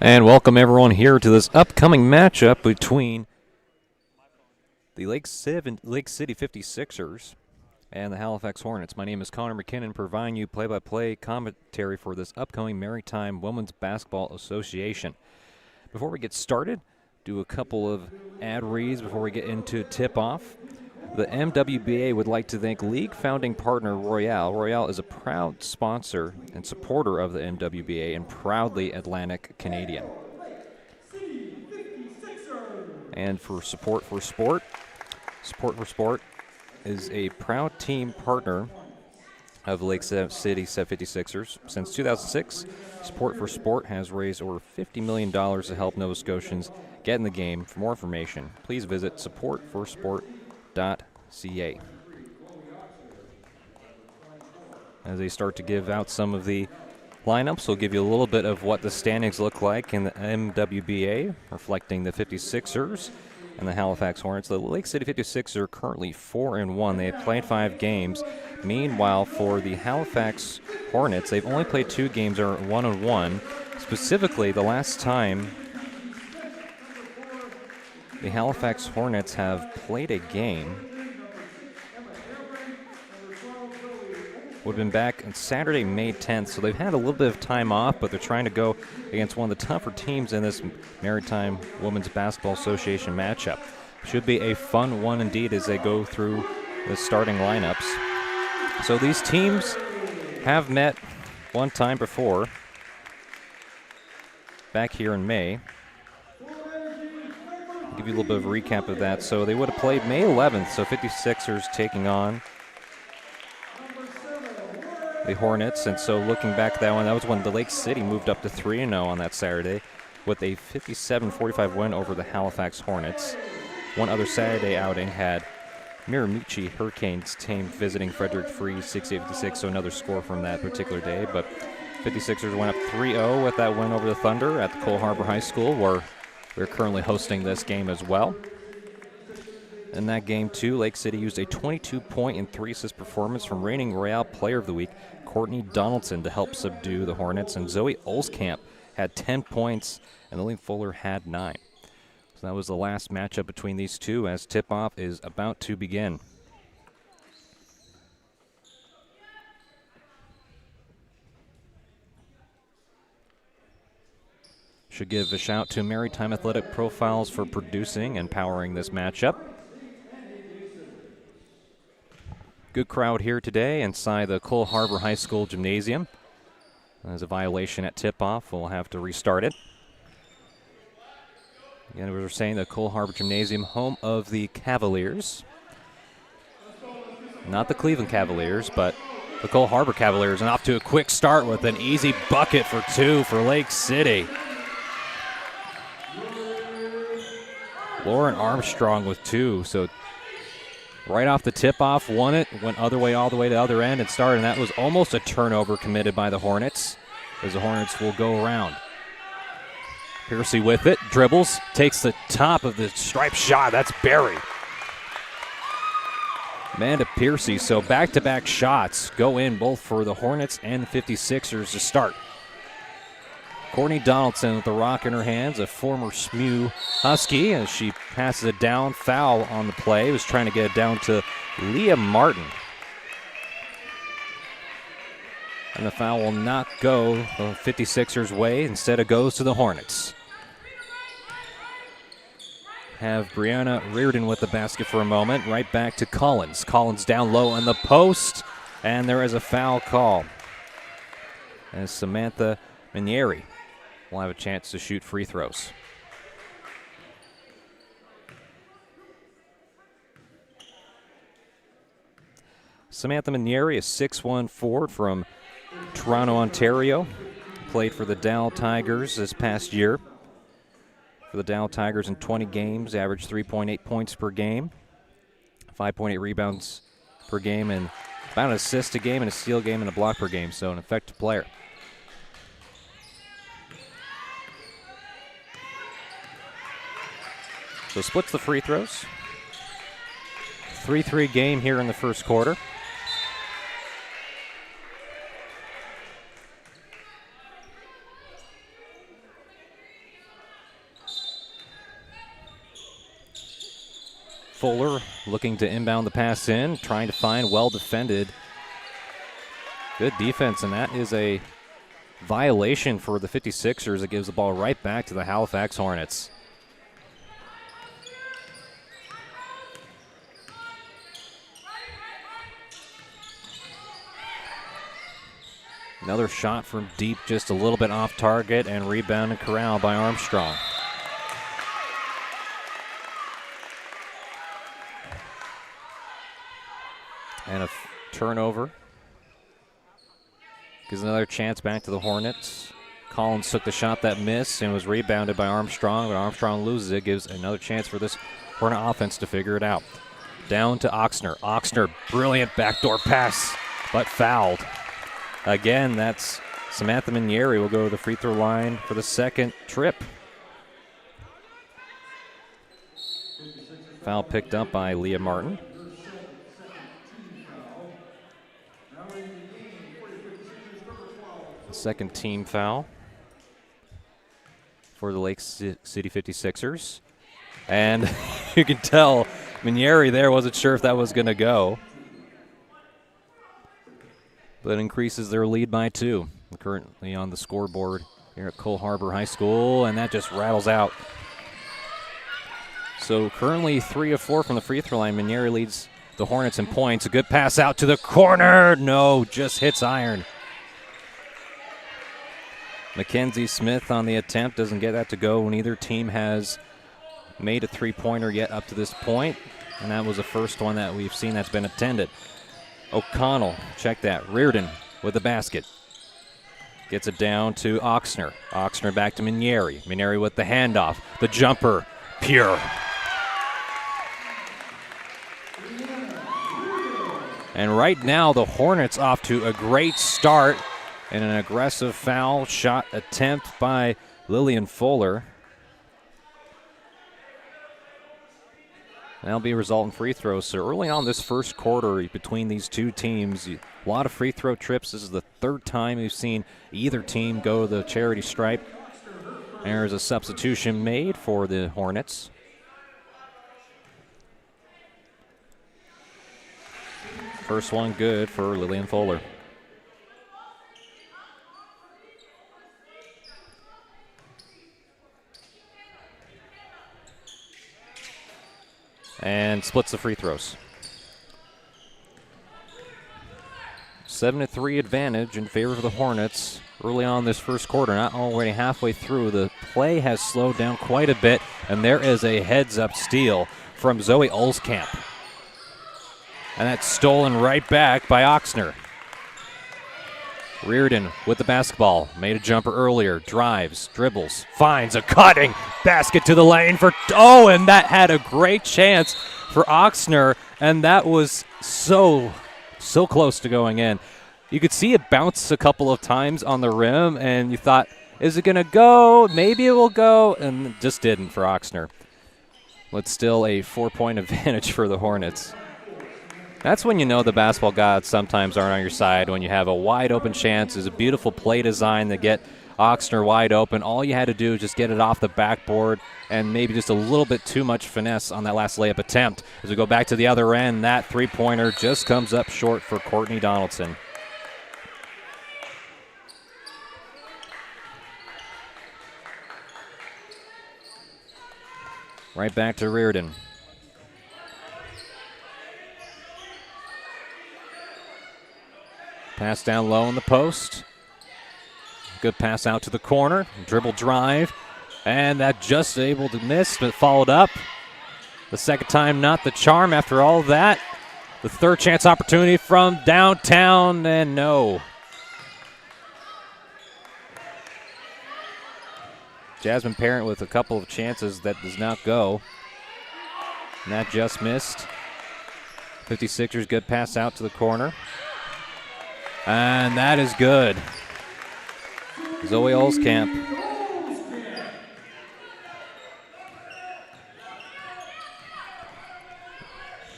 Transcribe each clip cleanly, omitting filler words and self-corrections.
And welcome everyone here to this upcoming matchup between the Lake City 56ers and the Halifax Hornets. My name is Connor McKinnon, providing you play-by-play commentary for this upcoming Maritime Women's Basketball Association. Before we get started, do a couple of ad reads before we get into tip-off. The MWBA would like to thank league founding partner Royale. Royale is a proud sponsor and supporter of the MWBA and proudly Atlantic Canadian. And for Support for Sport is a proud team partner of Lake City 56ers. Since 2006, Support for Sport has raised over $50 million to help Nova Scotians get in the game. For more information, please visit supportforsport.ca. As they start to give out some of the lineups will give you a little bit of what the standings look like in the MWBA, reflecting the 56ers and the Halifax Hornets. The Lake City 56ers are currently 4-1. They have played 5 games. Meanwhile, for the Halifax Hornets, they've only played 2 games, are 1-1. Specifically, the last time the Halifax Hornets have played a game would have been back on Saturday, May 10th, so they've had a little bit of time off, but they're trying to go against one of the tougher teams in this Maritime Women's Basketball Association matchup. Should be a fun one indeed as they go through the starting lineups. So these teams have met one time before, back here in May. I'll give you a little bit of a recap of that. So they would have played May 11th, so 56ers taking on the Hornets, and so looking back at that one, that was when the Lake City moved up to 3-0 on that Saturday with a 57-45 win over the Halifax Hornets. One other Saturday outing had Miramichi Hurricanes team visiting Frederick Free 68-56, so another score from that particular day, but 56ers went up 3-0 with that win over the Thunder at the Cole Harbour High School, where we're currently hosting this game as well. In that game, too, Lake City used a 22-point and 3-assist performance from reigning Royale Player of the Week, Courtney Donaldson, to help subdue the Hornets, and Zoe Olskamp had 10 points, and Lillian Fuller had 9. So that was the last matchup between these two as tip-off is about to begin. Should give a shout to Maritime Athletic Profiles for producing and powering this matchup. Good crowd here today inside the Cole Harbour High School Gymnasium. There's a violation at tip-off. We'll have to restart it. Again, we were saying the Cole Harbour Gymnasium, home of the Cavaliers. Not the Cleveland Cavaliers, but the Cole Harbour Cavaliers. And off to a quick start with an easy bucket for 2 for Lake City. Lauren Armstrong with 2, so right off the tip-off, won it, went all the way to the other end and started, and that was almost a turnover committed by the Hornets, as the Hornets will go around. Piercy with it, dribbles, takes the top of the stripe shot. That's Barry. Amanda Piercy, so back-to-back shots go in both for the Hornets and the 56ers to start. Courtney Donaldson with the rock in her hands, a former SMU Husky, as she passes it down. Foul on the play. Was trying to get it down to Leah Martin. And the foul will not go the 56ers' way. Instead, it goes to the Hornets. Have Brianna Reardon with the basket for a moment. Right back to Collins. Collins down low on the post, and there is a foul call as Samantha Minieri will have a chance to shoot free throws. Samantha Minieri, a 6'1" forward from Toronto, Ontario. Played for the Dow Tigers this past year. For the Dow Tigers in 20 games, averaged 3.8 points per game, 5.8 rebounds per game, and about an assist a game and a steal game and a block per game, so an effective player. So splits the free throws. 3-3 game here in the first quarter. Fuller looking to inbound the pass in, trying to find, well defended. Good defense, and that is a violation for the 56ers. It gives the ball right back to the Halifax Hornets. Another shot from deep, just a little bit off target, and rebound and corral by Armstrong. And a turnover. Gives another chance back to the Hornets. Collins took the shot that missed and was rebounded by Armstrong, but Armstrong loses it. Gives another chance for this Hornet offense to figure it out. Down to Oxner. Oxner, brilliant backdoor pass, but fouled. Again, that's Samantha Minieri will go to the free throw line for the second trip. Foul picked up by Leah Martin. The second team foul for the Lake City 56ers. And you can tell Minieri there wasn't sure if that was going to go. But increases their lead by 2. Currently on the scoreboard here at Cole Harbor High School, and that just rattles out. So currently 3 of 4 from the free throw line. Minieri leads the Hornets in points. A good pass out to the corner. No, just hits iron. Mackenzie Smith on the attempt doesn't get that to go. Neither team has made a three-pointer yet up to this point, and that was the first one that we've seen that's been attended. O'Connell, check that. Reardon with the basket. Gets it down to Oxner. Oxner back to Minieri. Minieri with the handoff. The jumper, pure. And right now the Hornets off to a great start and an aggressive foul shot attempt by Lillian Fuller. That'll be a result in free throws. So early on this first quarter between these two teams, a lot of free throw trips. This is the third time we've seen either team go the charity stripe. There's a substitution made for the Hornets. First one good for Lillian Fuller. And splits the free throws. 7-3 advantage in favor of the Hornets early on this first quarter. Not already halfway through. The play has slowed down quite a bit, and there is a heads-up steal from Zoe Olskamp. And that's stolen right back by Oxner. Reardon with the basketball. Made a jumper earlier. Drives, dribbles, finds a cutting basket to the lane for, and that had a great chance for Oxner, and that was so close to going in. You could see it bounce a couple of times on the rim, and you thought, is it going to go? Maybe it will go, and it just didn't for Oxner. But still a 4-point advantage for the Hornets. That's when you know the basketball gods sometimes aren't on your side, when you have a wide open chance. There's a beautiful play design to get Oxner wide open. All you had to do is just get it off the backboard and maybe just a little bit too much finesse on that last layup attempt. As we go back to the other end, that three-pointer just comes up short for Courtney Donaldson. Right back to Reardon. Pass down low in the post. Good pass out to the corner. Dribble drive. And that just able to miss, but followed up. The second time, not the charm after all of that. The third chance opportunity from downtown, and no. Jasmine Parent with a couple of chances that does not go. And that just missed. 56ers, good pass out to the corner. And that is good. Zoe Olskamp.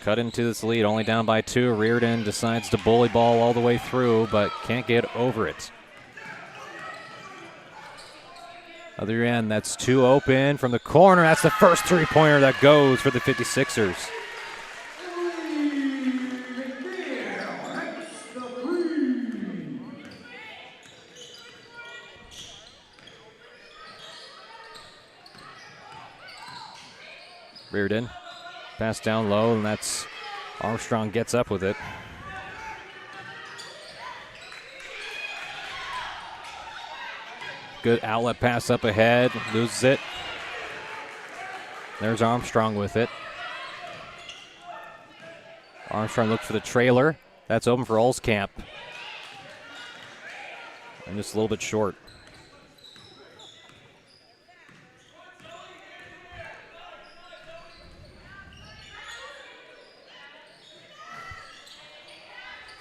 Cut into this lead, only down by 2. Reardon decides to bully ball all the way through, but can't get over it. Other end, that's 2 open from the corner. That's the first three-pointer that goes for the 56ers. Reardon, pass down low, and that's Armstrong gets up with it. Good outlet pass up ahead, loses it. There's Armstrong with it. Armstrong looks for the trailer. That's open for Olskamp. And just a little bit short.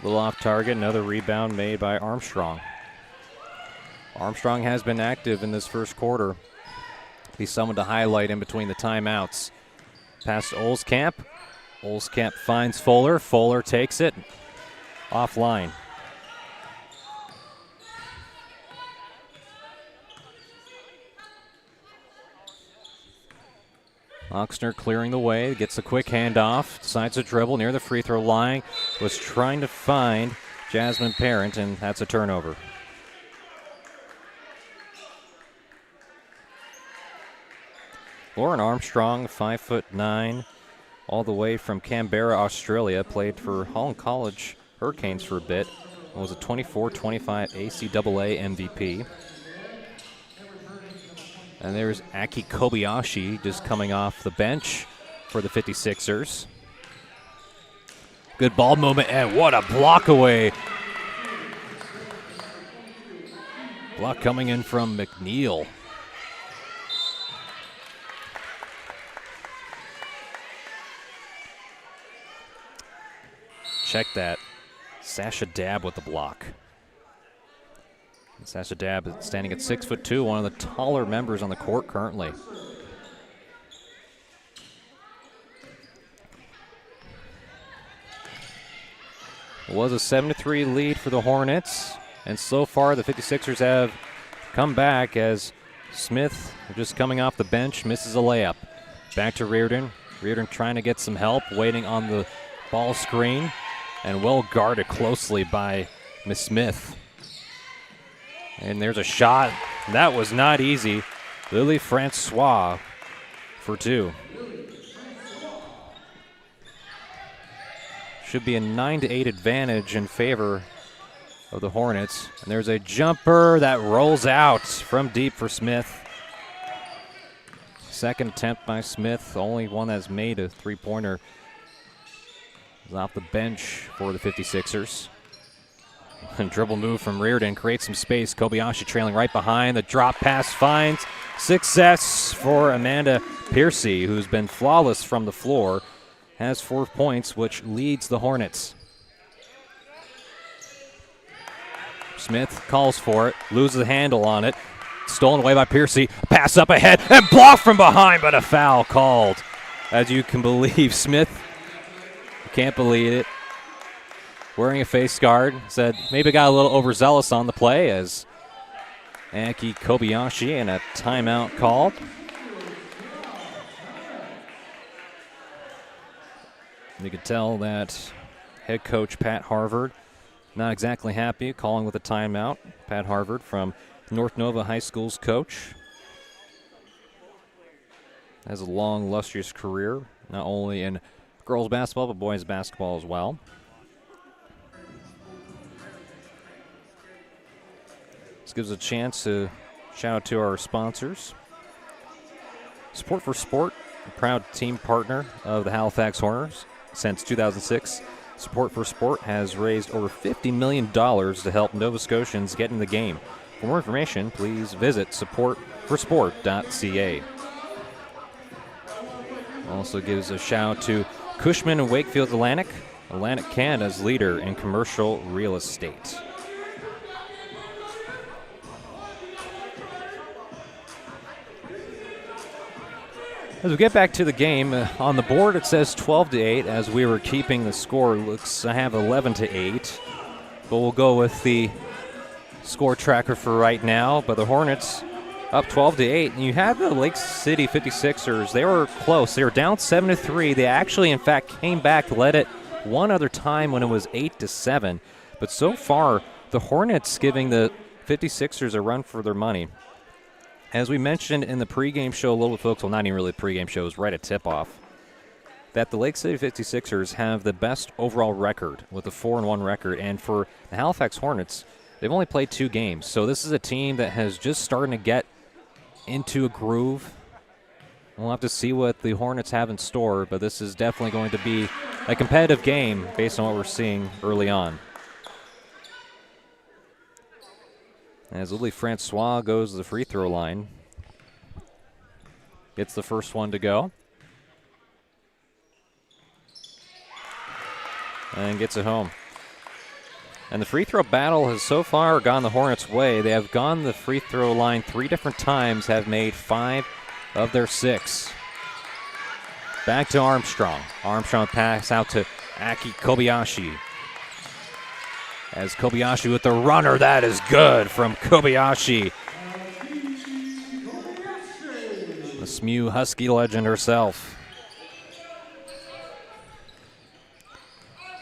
A little off target, another rebound made by Armstrong. Armstrong has been active in this first quarter. He's someone to highlight in between the timeouts. Pass to Olskamp. Olskamp finds Fuller. Fuller takes it offline. Oxner clearing the way, gets a quick handoff, decides to dribble near the free throw line, was trying to find Jasmine Parent, and that's a turnover. Lauren Armstrong, 5'9", all the way from Canberra, Australia, played for Holland College Hurricanes for a bit, and was a 24-25 ACAA MVP. And there's Aki Kobayashi just coming off the bench for the 56ers. Good ball movement, and what a block away. Block coming in from McNeil. Check that. Sasha Dabb with the block. Sasha Dabb is standing at 6'2", one of the taller members on the court currently. It was a 7-3 lead for the Hornets, and so far the 56ers have come back as Smith, just coming off the bench, misses a layup. Back to Reardon. Reardon trying to get some help, waiting on the ball screen, and well guarded closely by Miss Smith. And there's a shot. That was not easy. Lily Francois for two. Should be a 9-8 advantage in favor of the Hornets. And there's a jumper that rolls out from deep for Smith. Second attempt by Smith, only one that's made a three-pointer. Off the bench for the 56ers. And dribble move from Reardon creates some space. Kobayashi trailing right behind. The drop pass finds success for Amanda Piercy, who's been flawless from the floor. Has 4 points, which leads the Hornets. Smith calls for it, loses the handle on it. Stolen away by Piercy. Pass up ahead and blocked from behind, but a foul called. As you can believe, Smith, you can't believe it, wearing a face guard, said maybe got a little overzealous on the play as Aki Kobayashi and a timeout called. You could tell that head coach Pat Harvard not exactly happy calling with a timeout. Pat Harvard from North Nova High School's coach. Has a long, illustrious career, not only in girls basketball, but boys basketball as well. This gives a chance to shout out to our sponsors. Support for Sport, a proud team partner of the Halifax Hornets since 2006. Support for Sport has raised over $50 million to help Nova Scotians get in the game. For more information, please visit supportforsport.ca. Also gives a shout out to Cushman & Wakefield Atlantic Canada's leader in commercial real estate. As we get back to the game, on the board it says 12-8. As we were keeping the score, I have 11-8. But we'll go with the score tracker for right now. But the Hornets up 12-8. And you have the Lake City 56ers. They were close. They were down 7-3. They actually, in fact, came back, led it one other time when it was 8-7. But so far, the Hornets giving the 56ers a run for their money. As we mentioned in the pregame show a little bit, folks, well, not even really the pregame show, it was right at tip-off, that the Lake City 56ers have the best overall record with a 4-1 record. And for the Halifax Hornets, they've only played 2 games. So this is a team that has just started to get into a groove. We'll have to see what the Hornets have in store, but this is definitely going to be a competitive game based on what we're seeing early on. As Lily Francois goes to the free throw line. Gets the first one to go. And gets it home. And the free throw battle has so far gone the Hornets' way. They have gone the free throw line 3 different times, have made 5 of their 6. Back to Armstrong. Armstrong pass out to Aki Kobayashi. As Kobayashi with the runner, that is good from Kobayashi. The SMU Husky legend herself.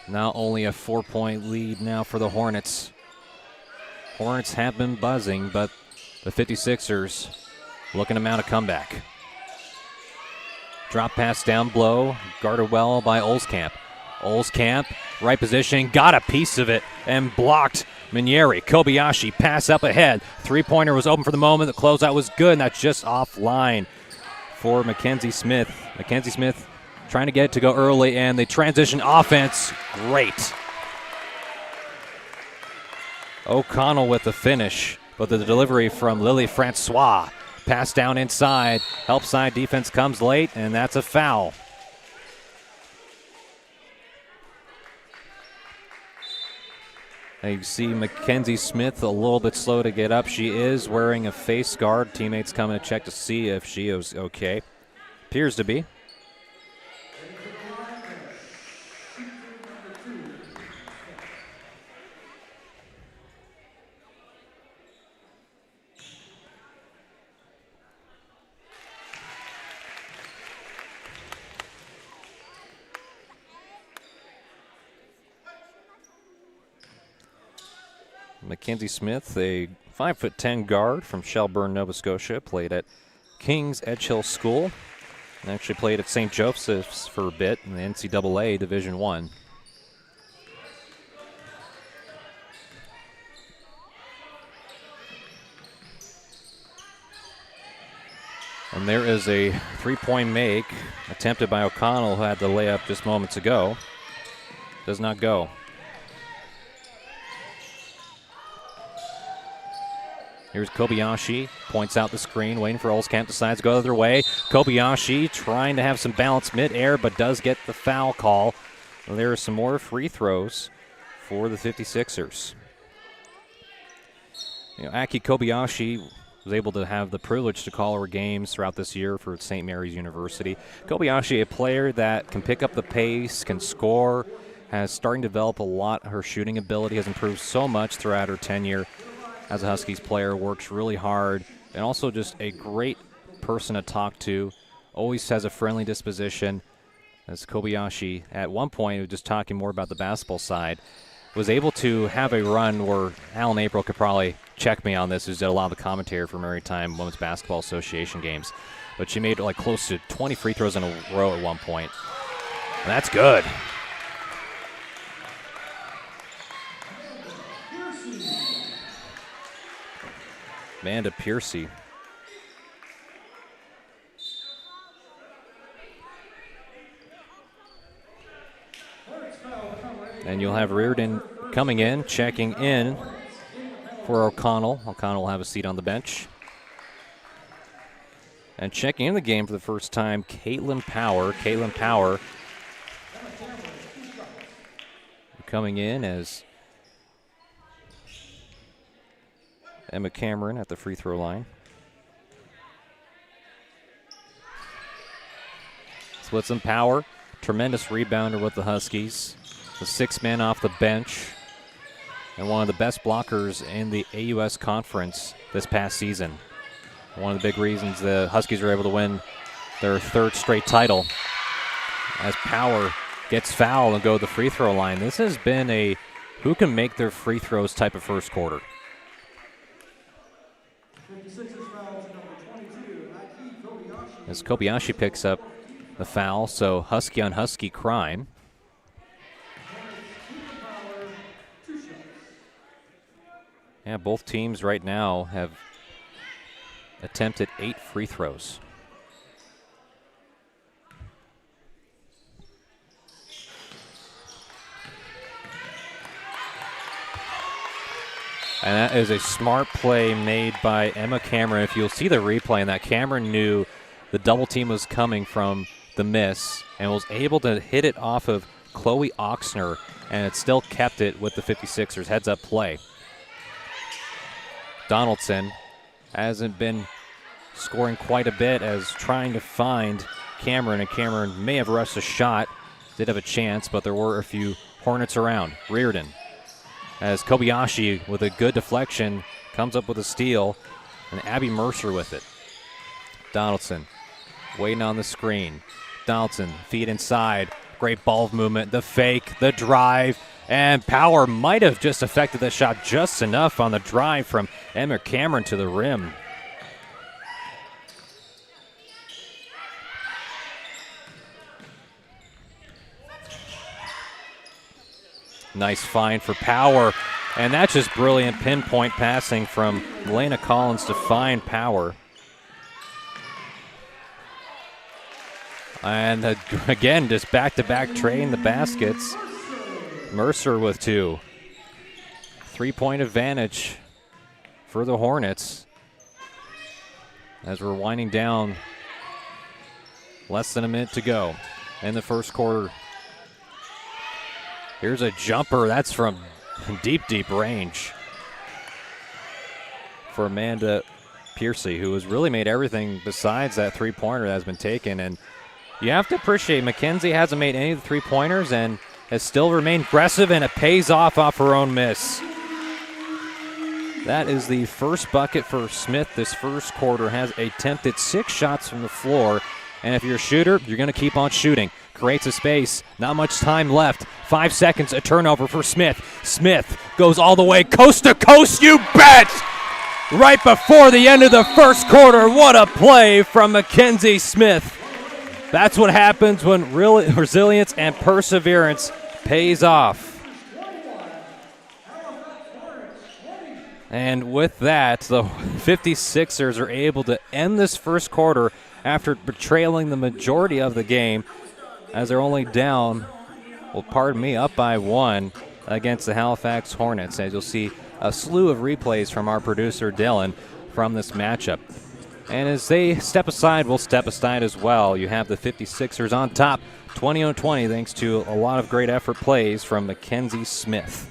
Now only a 4-point lead now for the Hornets. Hornets have been buzzing, but the 56ers looking to mount a comeback. Drop pass down below, guarded well by Olskamp. Olskamp, right position, got a piece of it and blocked Minieri. Kobayashi, pass up ahead. Three-pointer was open for the moment. The closeout was good, and that's just offline for Mackenzie Smith. Mackenzie Smith trying to get it to go early, and the transition offense, great. O'Connell with the finish, but the delivery from Lily Francois. Pass down inside, help side defense comes late, and that's a foul. You see Mackenzie Smith a little bit slow to get up. She is wearing a face guard. Teammates coming to check to see if she is okay. Appears to be. Mackenzie Smith, a 5'10" guard from Shelburne, Nova Scotia, played at King's Edge Hill School, and actually played at St. Joseph's for a bit in the NCAA Division I. And there is a three-point make attempted by O'Connell, who had the layup just moments ago. Does not go. Here's Kobayashi, points out the screen, waiting for Olskamp, decides to go the other way. Kobayashi trying to have some balance mid-air, but does get the foul call. There are some more free throws for the 56ers. Aki Kobayashi was able to have the privilege to call her games throughout this year for St. Mary's University. Kobayashi, a player that can pick up the pace, can score, has starting to develop a lot. Her shooting ability has improved so much throughout her tenure as a Huskies player, works really hard, and also just a great person to talk to, always has a friendly disposition. As Kobayashi, at one point, just talking more about the basketball side, was able to have a run where Alan April could probably check me on this, who's did a lot of the commentary for Maritime Women's Basketball Association games. But she made like close to 20 free throws in a row at one point. And that's good. Amanda Piercy. And you'll have Reardon coming in, checking in for O'Connell. O'Connell will have a seat on the bench. And checking in the game for the first time, Caitlin Power. Caitlin Power coming in as Emma Cameron at the free throw line. Splits some power. Tremendous rebounder with the Huskies. The sixth man off the bench. And one of the best blockers in the AUS Conference this past season. One of the big reasons the Huskies were able to win their third straight title. As Power gets fouled and go to the free throw line. This has been a who can make their free throws type of first quarter. As Kobayashi picks up the foul, so Husky on Husky crime. Yeah, both teams right now have attempted 8 free throws. And that is a smart play made by Emma Cameron. If you'll see the replay, and that Cameron knew the double team was coming from the miss and was able to hit it off of Chloe Oxner, and it still kept it with the 56ers. Heads-up play. Donaldson hasn't been scoring quite a bit as trying to find Cameron, and Cameron may have rushed a shot. Did have a chance, but there were a few Hornets around. Reardon, as Kobayashi with a good deflection comes up with a steal, and Abby Mercer with it. Donaldson waiting on the screen. Donaldson, feet inside. Great ball movement, the fake, the drive, and power might have just affected the shot just enough on the drive from Emma Cameron to the rim. Nice find for Power, and that's just brilliant pinpoint passing from Elena Collins to find Power. And again, just back-to-back trading the baskets. Mercer with 2. 3-point advantage for the Hornets as we're winding down. Less than a minute to go in the first quarter. Here's a jumper. That's from deep, deep range for Amanda Piercy, who has really made everything besides that three-pointer that has been taken. And you have to appreciate Mackenzie hasn't made any of the three-pointers and has still remained aggressive, and it pays off her own miss. That is the first bucket for Smith this first quarter. Has attempted 6 shots from the floor, and if you're a shooter, you're going to keep on shooting. Creates a space, not much time left. 5 seconds, a turnover for Smith. Smith goes all the way coast to coast, you bet! Right before the end of the first quarter, what a play from Mackenzie Smith. That's what happens when real resilience and perseverance pays off. And with that, the 56ers are able to end this first quarter after trailing the majority of the game, as they're only down, up by 1 against the Halifax Hornets. As you'll see a slew of replays from our producer Dylan from this matchup. And as they step aside, we'll step aside as well. You have the 56ers on top, 20-20, thanks to a lot of great effort plays from Mackenzie Smith.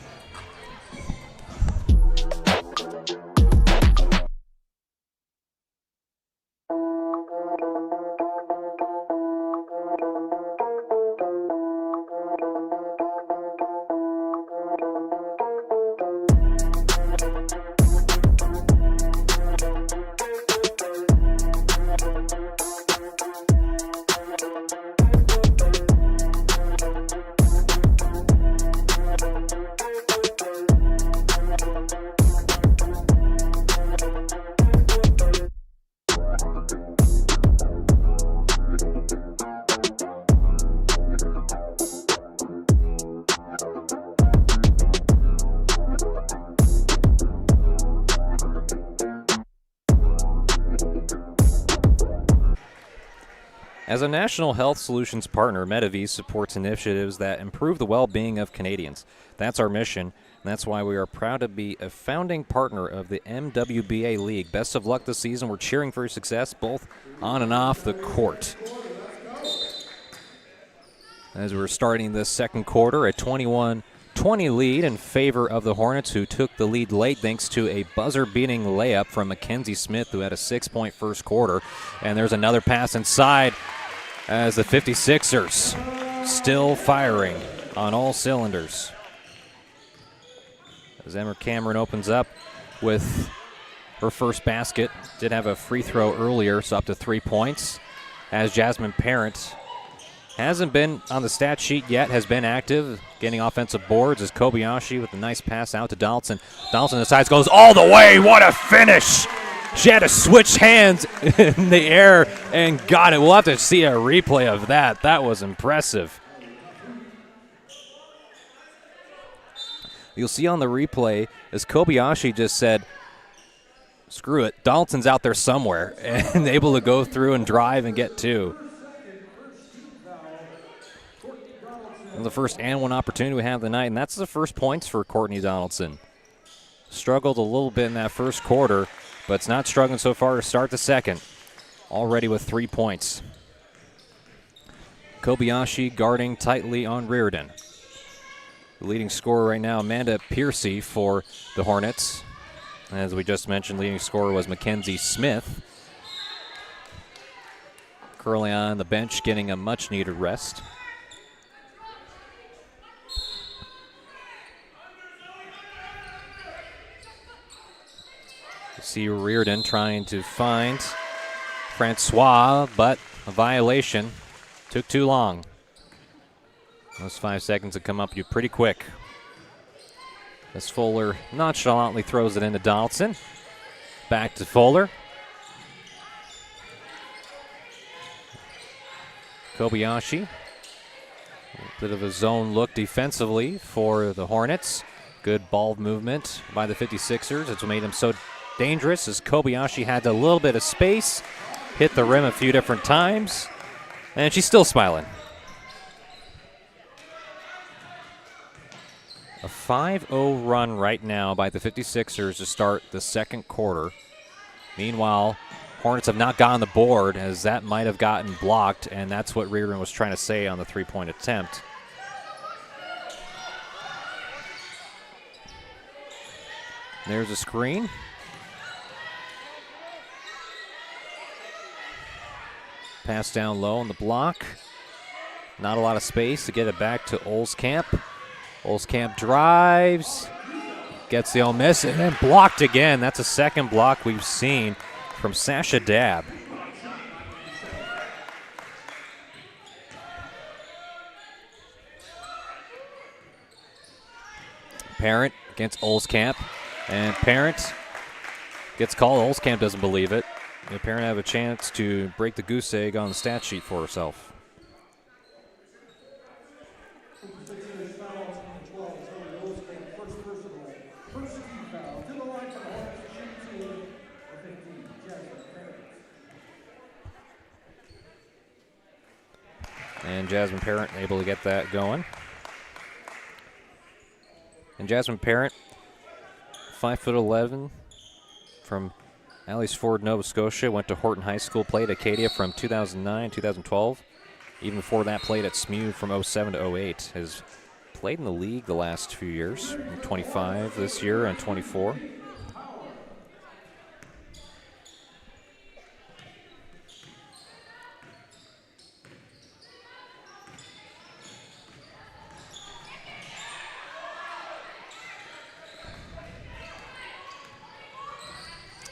As a National Health Solutions partner, MWBA supports initiatives that improve the well-being of Canadians. That's our mission, and that's why we are proud to be a founding partner of the MWBA League. Best of luck this season. We're cheering for your success, both on and off the court. As we're starting this second quarter, a 21-20 lead in favor of the Hornets, who took the lead late thanks to a buzzer-beating layup from Mackenzie Smith, who had a 6-point first quarter. And there's another pass inside as the 56ers still firing on all cylinders. As Emma Cameron opens up with her first basket. Did have a free throw earlier, so up to 3 points. As Jasmine Parent hasn't been on the stat sheet yet, has been active, getting offensive boards, as Kobayashi with a nice pass out to Donaldson. Donaldson decides, goes all the way. What a finish! She had to switch hands in the air and got it. We'll have to see a replay of that. That was impressive. You'll see on the replay, as Kobayashi just said, screw it, Donaldson's out there somewhere, and able to go through and drive and get 2. And the first and one opportunity we have tonight, and that's the first points for Courtney Donaldson. Struggled a little bit in that first quarter, but it's not struggling so far to start the second. Already with 3 points. Kobayashi guarding tightly on Reardon. The leading scorer right now, Amanda Piercy for the Hornets. As we just mentioned, leading scorer was Mackenzie Smith. Currently on the bench, getting a much-needed rest. You see Reardon trying to find Francois, but a violation. Took too long. Those 5 seconds have come up pretty quick. As Fuller nonchalantly throws it into Donaldson. Back to Fuller. Kobayashi. A bit of a zone look defensively for the Hornets. Good ball movement by the 56ers. It's what made them so dangerous as Kobayashi had a little bit of space. Hit the rim a few different times. And she's still smiling. A 5-0 run right now by the 56ers to start the second quarter. Meanwhile, Hornets have not gotten the board as that might have gotten blocked, and that's what Reardon was trying to say on the three-point attempt. There's a screen. Pass down low on the block. Not a lot of space to get it back to Olskamp. Olskamp drives, gets the own miss, and then blocked again. That's a second block we've seen from Sasha Dabb. Parent against Olskamp, and Parent gets called. Olskamp doesn't believe it. The Parent have a chance to break the goose egg on the stat sheet for herself. And Jasmine Parent able to get that going. And Jasmine Parent, 5'11", from Alliesford, Nova Scotia, went to Horton High School, played at Acadia from 2009, 2012. Even before that, played at SMU from 07 to 08. Has played in the league the last few years, 25 this year and 24.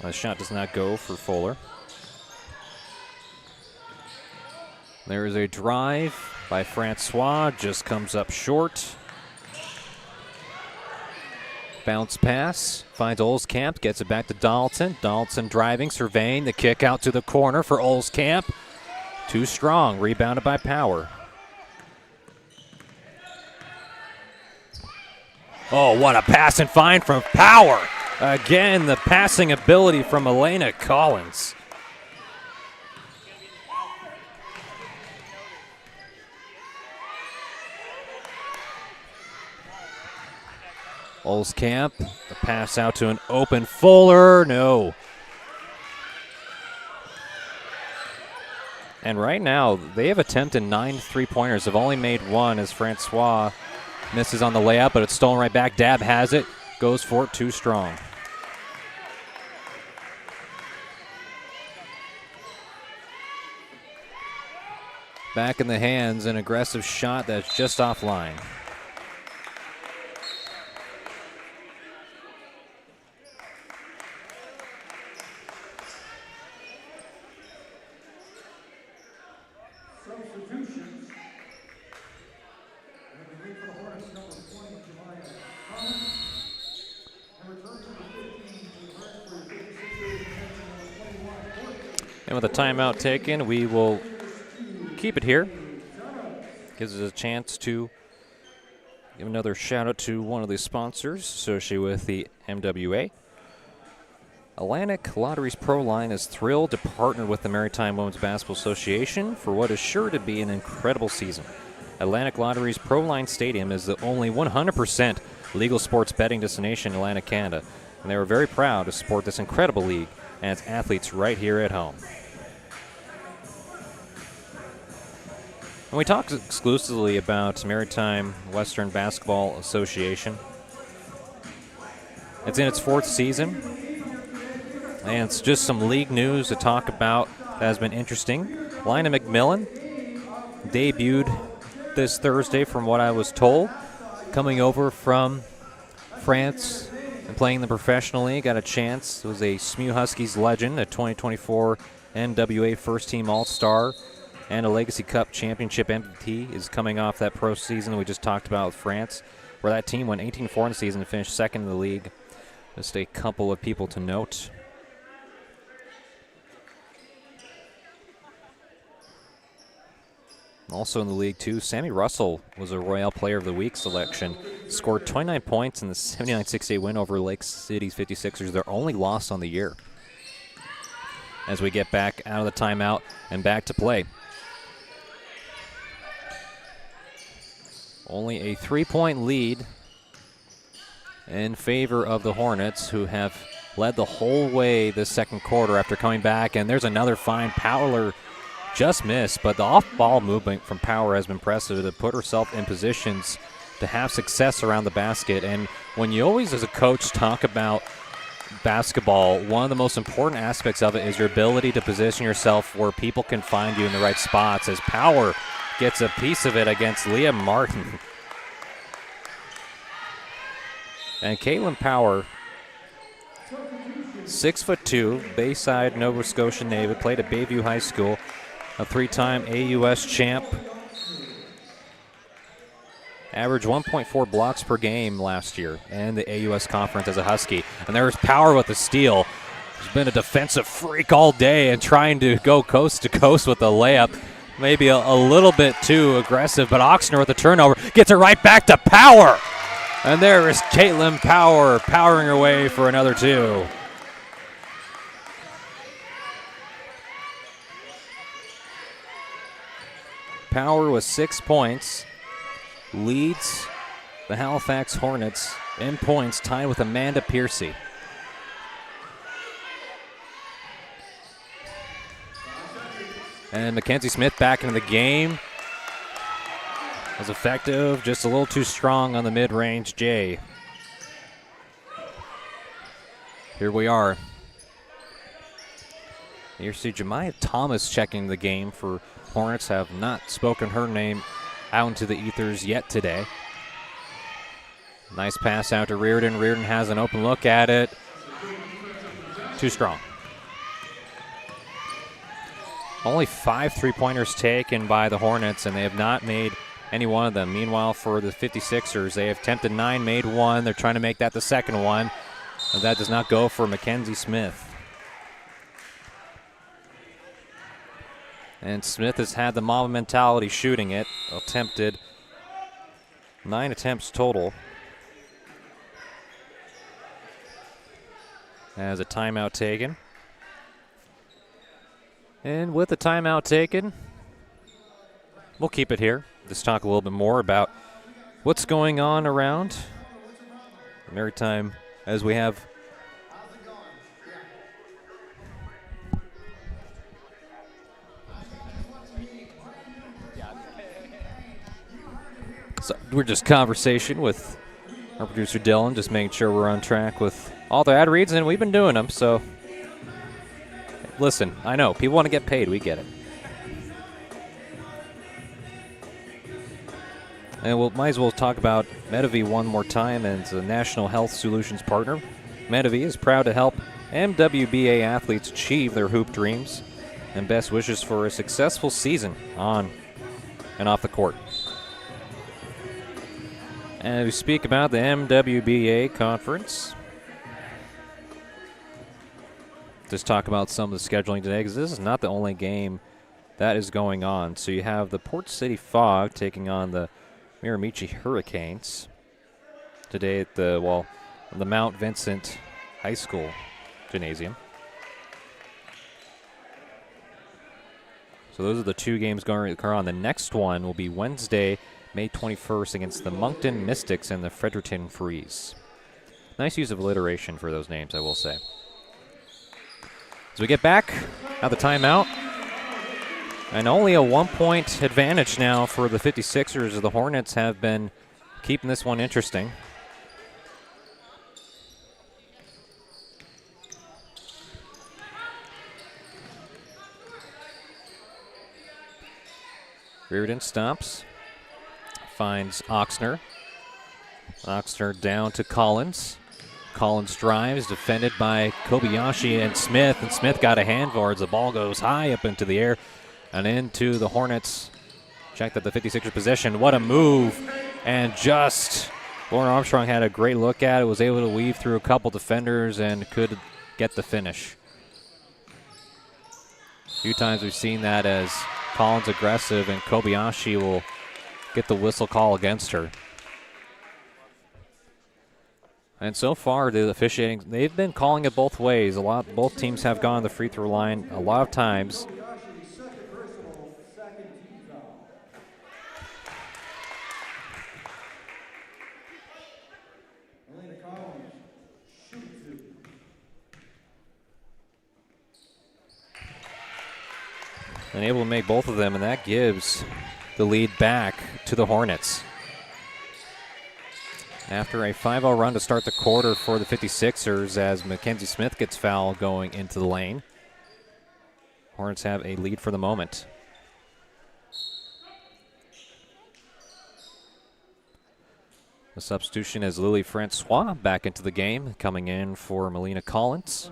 The shot does not go for Fuller. There is a drive by Francois, just comes up short. Bounce pass, finds Olskamp, gets it back to Donaldson. Donaldson driving, surveying, the kick out to the corner for Olskamp. Too strong, rebounded by Power. Oh, what a pass and find from Power. Again, the passing ability from Elena Collins. Olskamp, the pass out to an open Fuller, no. And right now, they have attempted 9 three-pointers. They've only made one as Francois misses on the layup, but it's stolen right back. Dabb has it. Goes for it, too strong. Back in the hands, an aggressive shot that's just offline. Substitutions. And with a timeout taken, we will keep it here. Gives us a chance to give another shout out to one of the sponsors associated with the MWA. Atlantic Lotteries Pro Line is thrilled to partner with the Maritime Women's Basketball Association for what is sure to be an incredible season. Atlantic Lotteries Pro Line Stadium is the only 100% legal sports betting destination in Atlantic, Canada, and they are very proud to support this incredible league and its athletes right here at home. And we talk exclusively about Maritime Western Basketball Association. It's in its 4th season, and it's just some league news to talk about that has been interesting. Lina McMillan debuted this Thursday, from what I was told, coming over from France and playing in the professional league. Got a chance. It was a SMU Huskies legend, a 2024 MWBA first-team All-Star, and a Legacy Cup Championship MVP. Is coming off that pro season we just talked about with France, where that team went 18-4 in the season and finished second in the league. Just a couple of people to note. Also in the league, too, Sammy Russell was a Royale Player of the Week selection. Scored 29 points in the 79-68 win over Lake City's 56ers, their only loss on the year. As we get back out of the timeout and back to play. Only a 3-point lead in favor of the Hornets, who have led the whole way this second quarter after coming back. And there's another fine. Powler just missed, but the off-ball movement from Power has been impressive to put herself in positions to have success around the basket. And when you always, as a coach, talk about basketball, one of the most important aspects of it is your ability to position yourself where people can find you in the right spots, as Power gets a piece of it against Leah Martin. And Caitlin Power, 6'2", Bayside, Nova Scotia native, played at Bayview High School, a 3-time AUS champ. Averaged 1.4 blocks per game last year in the AUS conference as a Husky. And there's Power with the steal. She's been a defensive freak all day and trying to go coast to coast with the layup. Maybe a little bit too aggressive, but Oxner with the turnover gets it right back to Power. And there is Caitlin Power powering her way for another 2. Power with 6 points leads the Halifax Hornets in points, tied with Amanda Piercy. And Mackenzie Smith back into the game. Was effective, just a little too strong on the mid-range J. Here we are. You see Jemiah Thomas checking the game for Hornets. Have not spoken her name out into the ethers yet today. Nice pass out to Reardon. Reardon has an open look at it. Too strong. Only 5 3-pointers taken by the Hornets, and they have not made any one of them. Meanwhile, for the 56ers, they have attempted 9, made 1. They're trying to make that the second one. And that does not go for Mackenzie Smith. And Smith has had the Mamba mentality shooting it. Attempted 9 attempts total. Has a timeout taken. And with the timeout taken, we'll keep it here. Let's talk a little bit more about what's going on around Maritime as we have so we're just conversation with our producer Dylan, just making sure we're on track with all the ad reads, and we've been doing them, so listen, I know people want to get paid, we get it. And we might as well talk about Medivy one more time, and it's a National Health Solutions partner. Medivy is proud to help MWBA athletes achieve their hoop dreams, and best wishes for a successful season on and off the court. And we speak about the MWBA conference. Just talk about some of the scheduling today, because this is not the only game that is going on. So you have the Port City Fog taking on the Miramichi Hurricanes today at the Mount Vincent High School Gymnasium. So those are the 2 games going on. The next one will be Wednesday, May 21st against the Moncton Mystics and the Fredericton Freeze. Nice use of alliteration for those names, I will say. As we get back out the timeout, And only a 1-point advantage now for the 56ers. The Hornets have been keeping this one interesting. Reardon stops, finds Oxner. Oxner down to Collins. Collins drives, defended by Kobayashi and Smith got a hand for it as the ball goes high up into the air and into the Hornets. Checked at the 56er possession. What a move. And just Lauren Armstrong had a great look at it, was able to weave through a couple defenders and could get the finish. A few times we've seen that as Collins aggressive and Kobayashi will get the whistle call against her. And so far, the officiating, they've been calling it both ways. Both teams have gone to the free throw line a lot of times. And able to make both of them, and that gives the lead back to the Hornets. After a 5-0 run to start the quarter for the 56ers as Mackenzie Smith gets fouled going into the lane. Hornets have a lead for the moment. The substitution is Lily Francois back into the game, coming in for Melina Collins.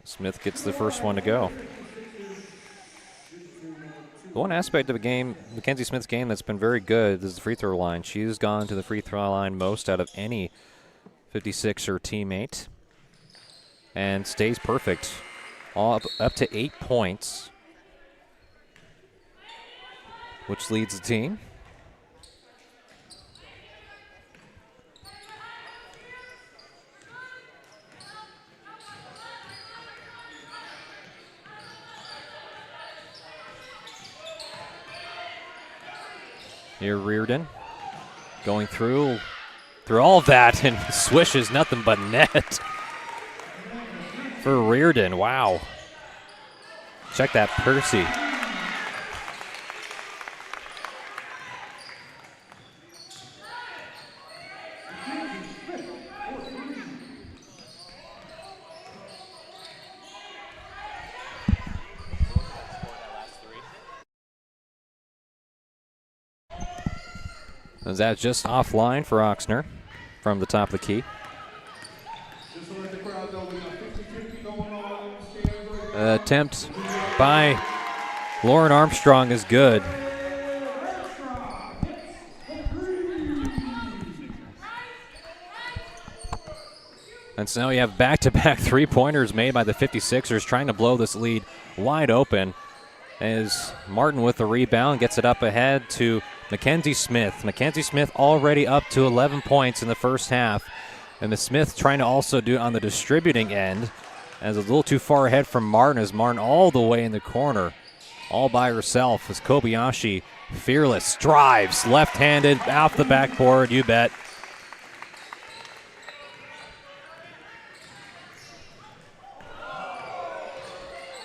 Smith gets the first one to go. The one aspect of the game, Mackenzie Smith's game, that's been very good is the free throw line. She's gone to the free throw line most out of any 56er teammate and stays perfect. All up to 8 points, which leads the team. Here Reardon going through all of that and swishes nothing but net for Reardon. Wow. Check that, Percy. Is that just offline for Oxner from the top of the key? Attempt by Lauren Armstrong is good. And so now you have back-to-back three-pointers made by the 56ers trying to blow this lead wide open. As Martin with the rebound gets it up ahead to Mackenzie Smith. Mackenzie Smith already up to 11 points in the first half. And the Smith trying to also do it on the distributing end. As a little too far ahead from Martin, as Martin all the way in the corner, all by herself, as Kobayashi, fearless, drives, left-handed, off the backboard, you bet.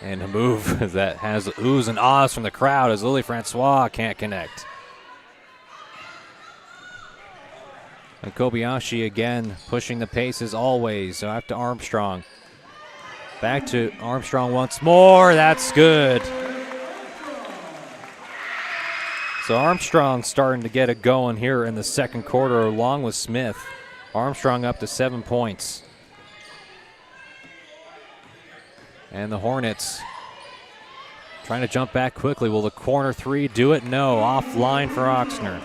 And a move that has oohs and ahs from the crowd as Lily Francois can't connect. And Kobayashi again pushing the pace as always, so out to Armstrong. Back to Armstrong once more. That's good. So Armstrong starting to get it going here in the second quarter along with Smith. Armstrong up to 7 points. And the Hornets trying to jump back quickly. Will the corner three do it? No. Offline for Oxner.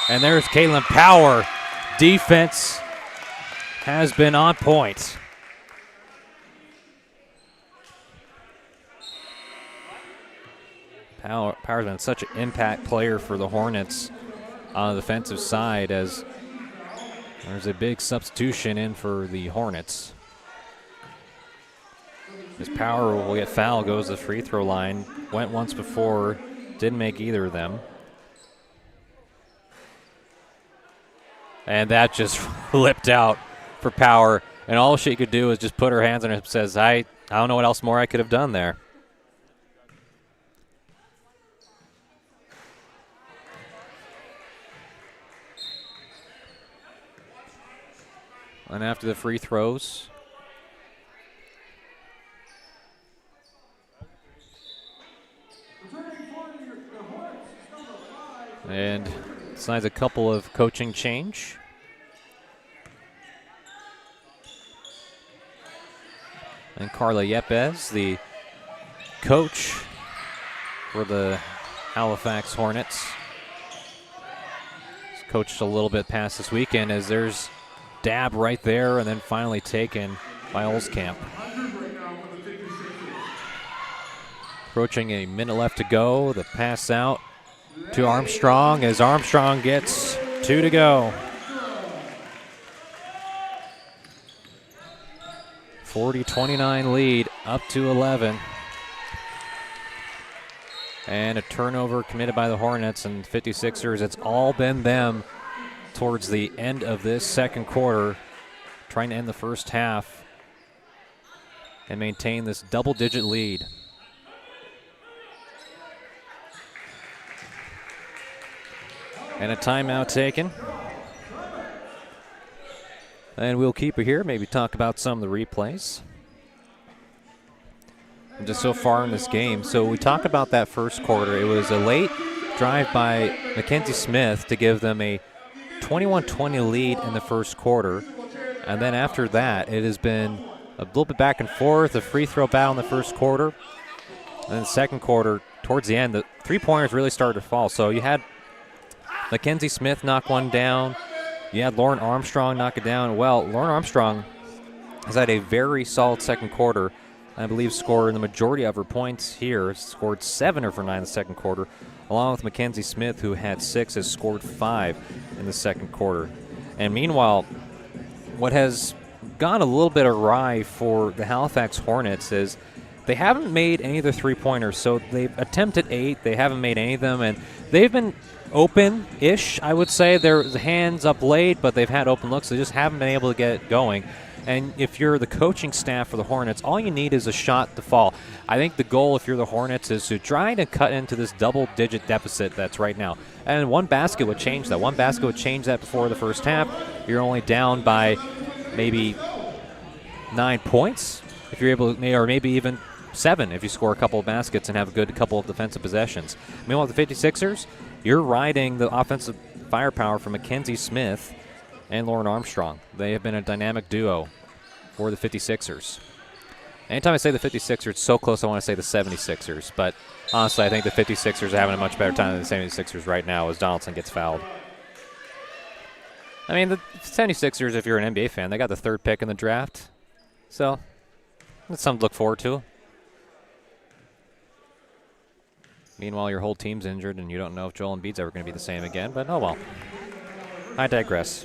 And there's Caitlin Power. Defense has been on point. Power's been such an impact player for the Hornets on the defensive side as there's a big substitution in for the Hornets. As Power will get fouled, goes to the free throw line. Went once before, didn't make either of them. And that just flipped out for Power. And all she could do is just put her hands on her hips and says, I don't know what else more I could have done there. And after the free throws, and signs a couple of coaching change. And Carla Yepes, the coach for the Halifax Hornets, has coached a little bit past this weekend as there's dab right there and then finally taken by Olskamp. Approaching a minute left to go. The pass out to Armstrong as Armstrong gets 2 to go. 40-29 lead, up to 11. And a turnover committed by the Hornets and 56ers. It's all been them towards the end of this second quarter, trying to end the first half and maintain this double-digit lead. And a timeout taken. And we'll keep it here, maybe talk about some of the replays. Just so far in this game. So we talk about that first quarter. It was a late drive by Mackenzie Smith to give them a 21-20 lead in the first quarter. And then after that, it has been a little bit back and forth, a free throw battle in the first quarter. And then the second quarter, towards the end, the three-pointers really started to fall. So you had Mackenzie Smith knock one down. You had Lauren Armstrong knock it down. Well, Lauren Armstrong has had a very solid second quarter. I believe scored the majority of her points here. Scored 7 of her 9 in the second quarter, along with Mackenzie Smith, who had 6, has scored 5 in the second quarter. And meanwhile, what has gone a little bit awry for the Halifax Hornets is they haven't made any of their three-pointers. So they've attempted 8. They haven't made any of them, and they've been open-ish, I would say. Their hands up late, but they've had open looks. They just haven't been able to get it going. And if you're the coaching staff for the Hornets, all you need is a shot to fall. I think the goal, if you're the Hornets, is to try to cut into this double-digit deficit that's right now. And one basket would change that. One basket would change that before the first half. You're only down by maybe 9 points, if you're able to, or maybe even 7 if you score a couple of baskets and have a good couple of defensive possessions. Meanwhile, the 56ers, you're riding the offensive firepower from Mackenzie Smith and Lauren Armstrong. They have been a dynamic duo for the 56ers. Anytime I say the 56ers, it's so close I want to say the 76ers. But honestly, I think the 56ers are having a much better time than the 76ers right now as Donaldson gets fouled. I mean, the 76ers, if you're an NBA fan, they got the 3rd pick in the draft. So that's something to look forward to. Meanwhile, your whole team's injured, and you don't know if Joel Embiid's ever going to be the same again. But oh well. I digress.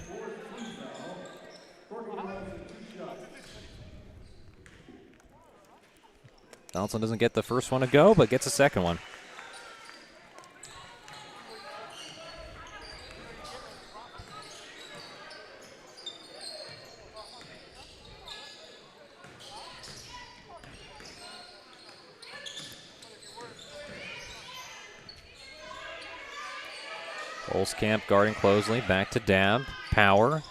Donaldson doesn't get the first one to go, but gets the second one. Olskamp guarding closely, back to Dab. Power.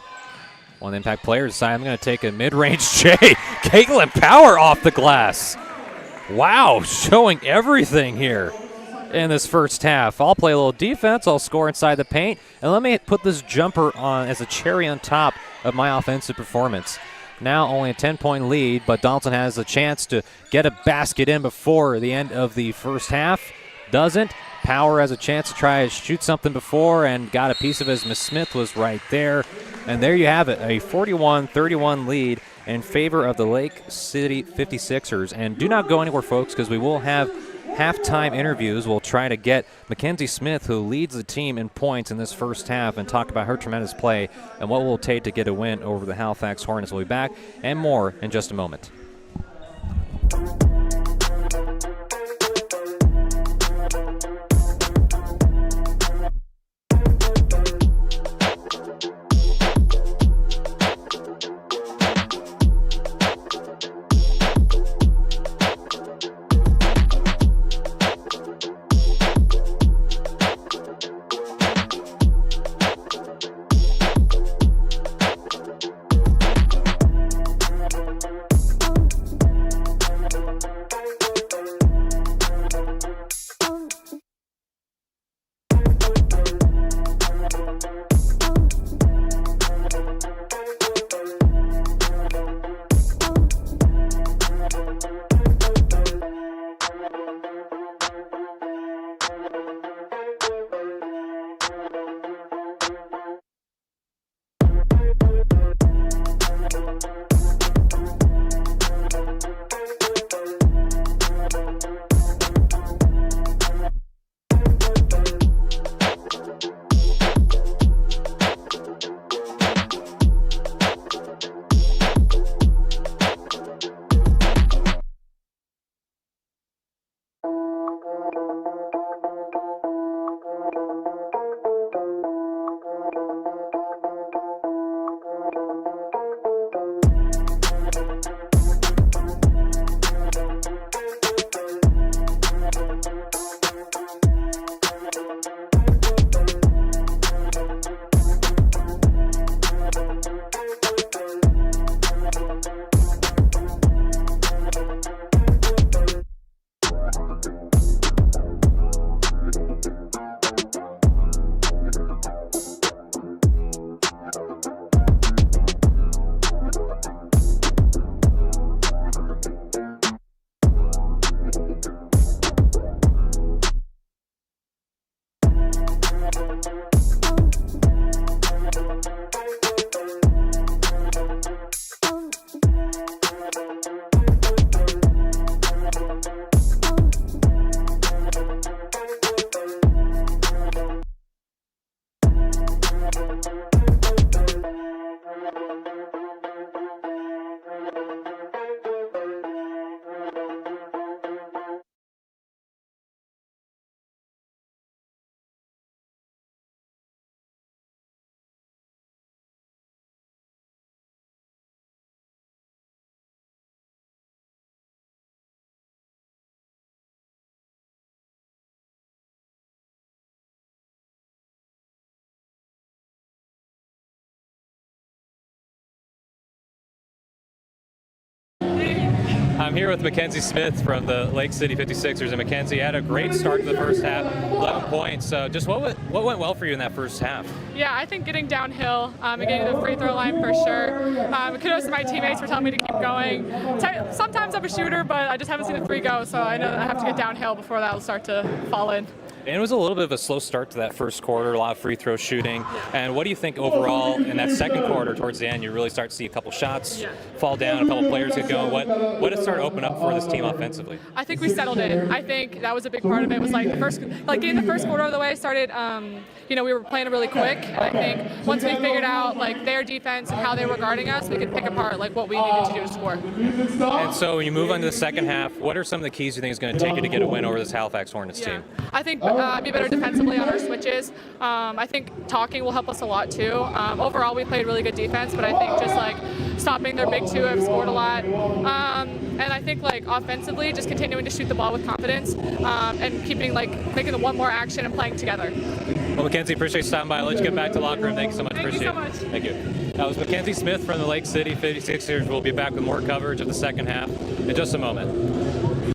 One of the impact players decide I'm going to take a mid-range J. Caitlin Power off the glass. Wow, showing everything here in this first half. I'll play a little defense. I'll score inside the paint. And let me put this jumper on as a cherry on top of my offensive performance. Now only a 10-point lead, but Donaldson has a chance to get a basket in before the end of the first half. Doesn't. Power has a chance to try to shoot something before and got a piece of it as Miss Smith was right there. And there you have it, a 41-31 lead in favor of the Lake City 56ers. And do not go anywhere, folks, because we will have halftime interviews. We'll try to get Mackenzie Smith, who leads the team in points in this first half, and talk about her tremendous play and what it will take to get a win over the Halifax Hornets. We'll be back and more in just a moment. I'm here with Mackenzie Smith from the Lake City 56ers, and Mackenzie had a great start to the first half, 11 points. Just what went well for you in that first half? Yeah, I think getting downhill and getting to the free throw line for sure. Kudos to my teammates for telling me to keep going. Sometimes I'm a shooter, but I just haven't seen the three go, so I know that I have to get downhill before that will start to fall in. And it was a little bit of a slow start to that first quarter, a lot of free throw shooting. And what do you think overall in that second quarter, towards the end, you really start to see a couple shots fall down, a couple players get going? What has started to open up for this team offensively? I think we settled in. I think that was a big part of it. Was like getting the first quarter of the way started. We were playing really quick, and I think once we figured out like their defense and how they were guarding us, we could pick apart like what we needed to do to score. And so when you move on to the second half, what are some of the keys you think is going to take you to get a win over this Halifax Hornets team? I think be better defensively on our switches. I think talking will help us a lot too. Overall, we played really good defense, but I think just like stopping their big two have scored a lot. And I think like offensively, just continuing to shoot the ball with confidence and making the one more action and playing together. Well, Mackenzie, appreciate you stopping by. I'll let you get back to the locker room. Thank you so much. Thank you so much. Thank you. That was Mackenzie Smith from the Lake City 56ers. We'll be back with more coverage of the second half in just a moment.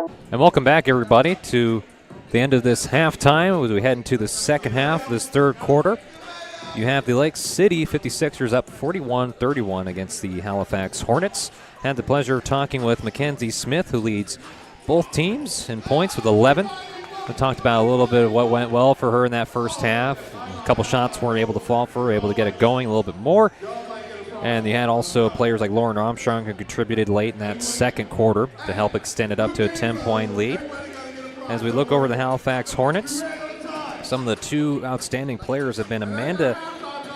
And welcome back, everybody, to the end of this halftime as we head into the second half of this third quarter. You have the Lake City 56ers up 41-31 against the Halifax Hornets. Had the pleasure of talking with Mackenzie Smith, who leads both teams in points with 11. We talked about a little bit of what went well for her in that first half. A couple shots weren't able to fall for her, able to get it going a little bit more. And you had also players like Lauren Armstrong who contributed late in that second quarter to help extend it up to a 10-point lead. As we look over the Halifax Hornets, some of the two outstanding players have been Amanda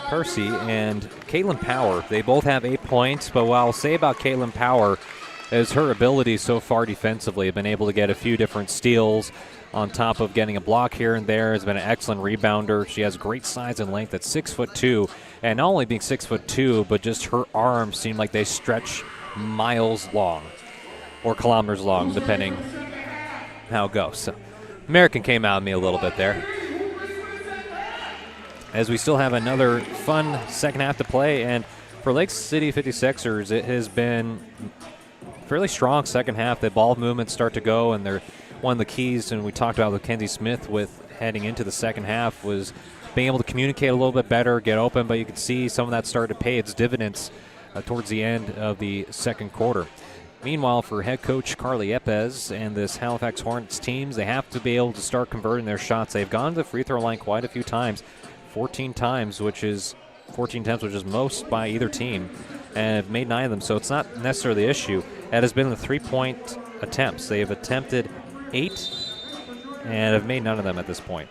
Percy and Caitlin Power. They both have 8 points, but what I'll say about Caitlin Power is her ability so far defensively. Have been able to get a few different steals on top of getting a block here and there. Has been an excellent rebounder. She has great size and length at 6'2", and not only being 6'2", but just her arms seem like they stretch miles long or kilometers long, depending how it goes. So American came out of me a little bit there. As we still have another fun second half to play, and for Lake City 56ers, it has been fairly strong second half. The ball movements start to go, and they're one of the keys, and we talked about with Kenzie Smith with heading into the second half, was being able to communicate a little bit better, get open, but you could see some of that started to pay its dividends towards the end of the second quarter. Meanwhile, for head coach Carly Epez and this Halifax Hornets teams, they have to be able to start converting their shots. They've gone to the free throw line quite a few times, 14 times, which is most by either team, and have made 9 of them, so it's not necessarily the issue. That has been the 3-point attempts. They have attempted 8 and have made none of them at this point.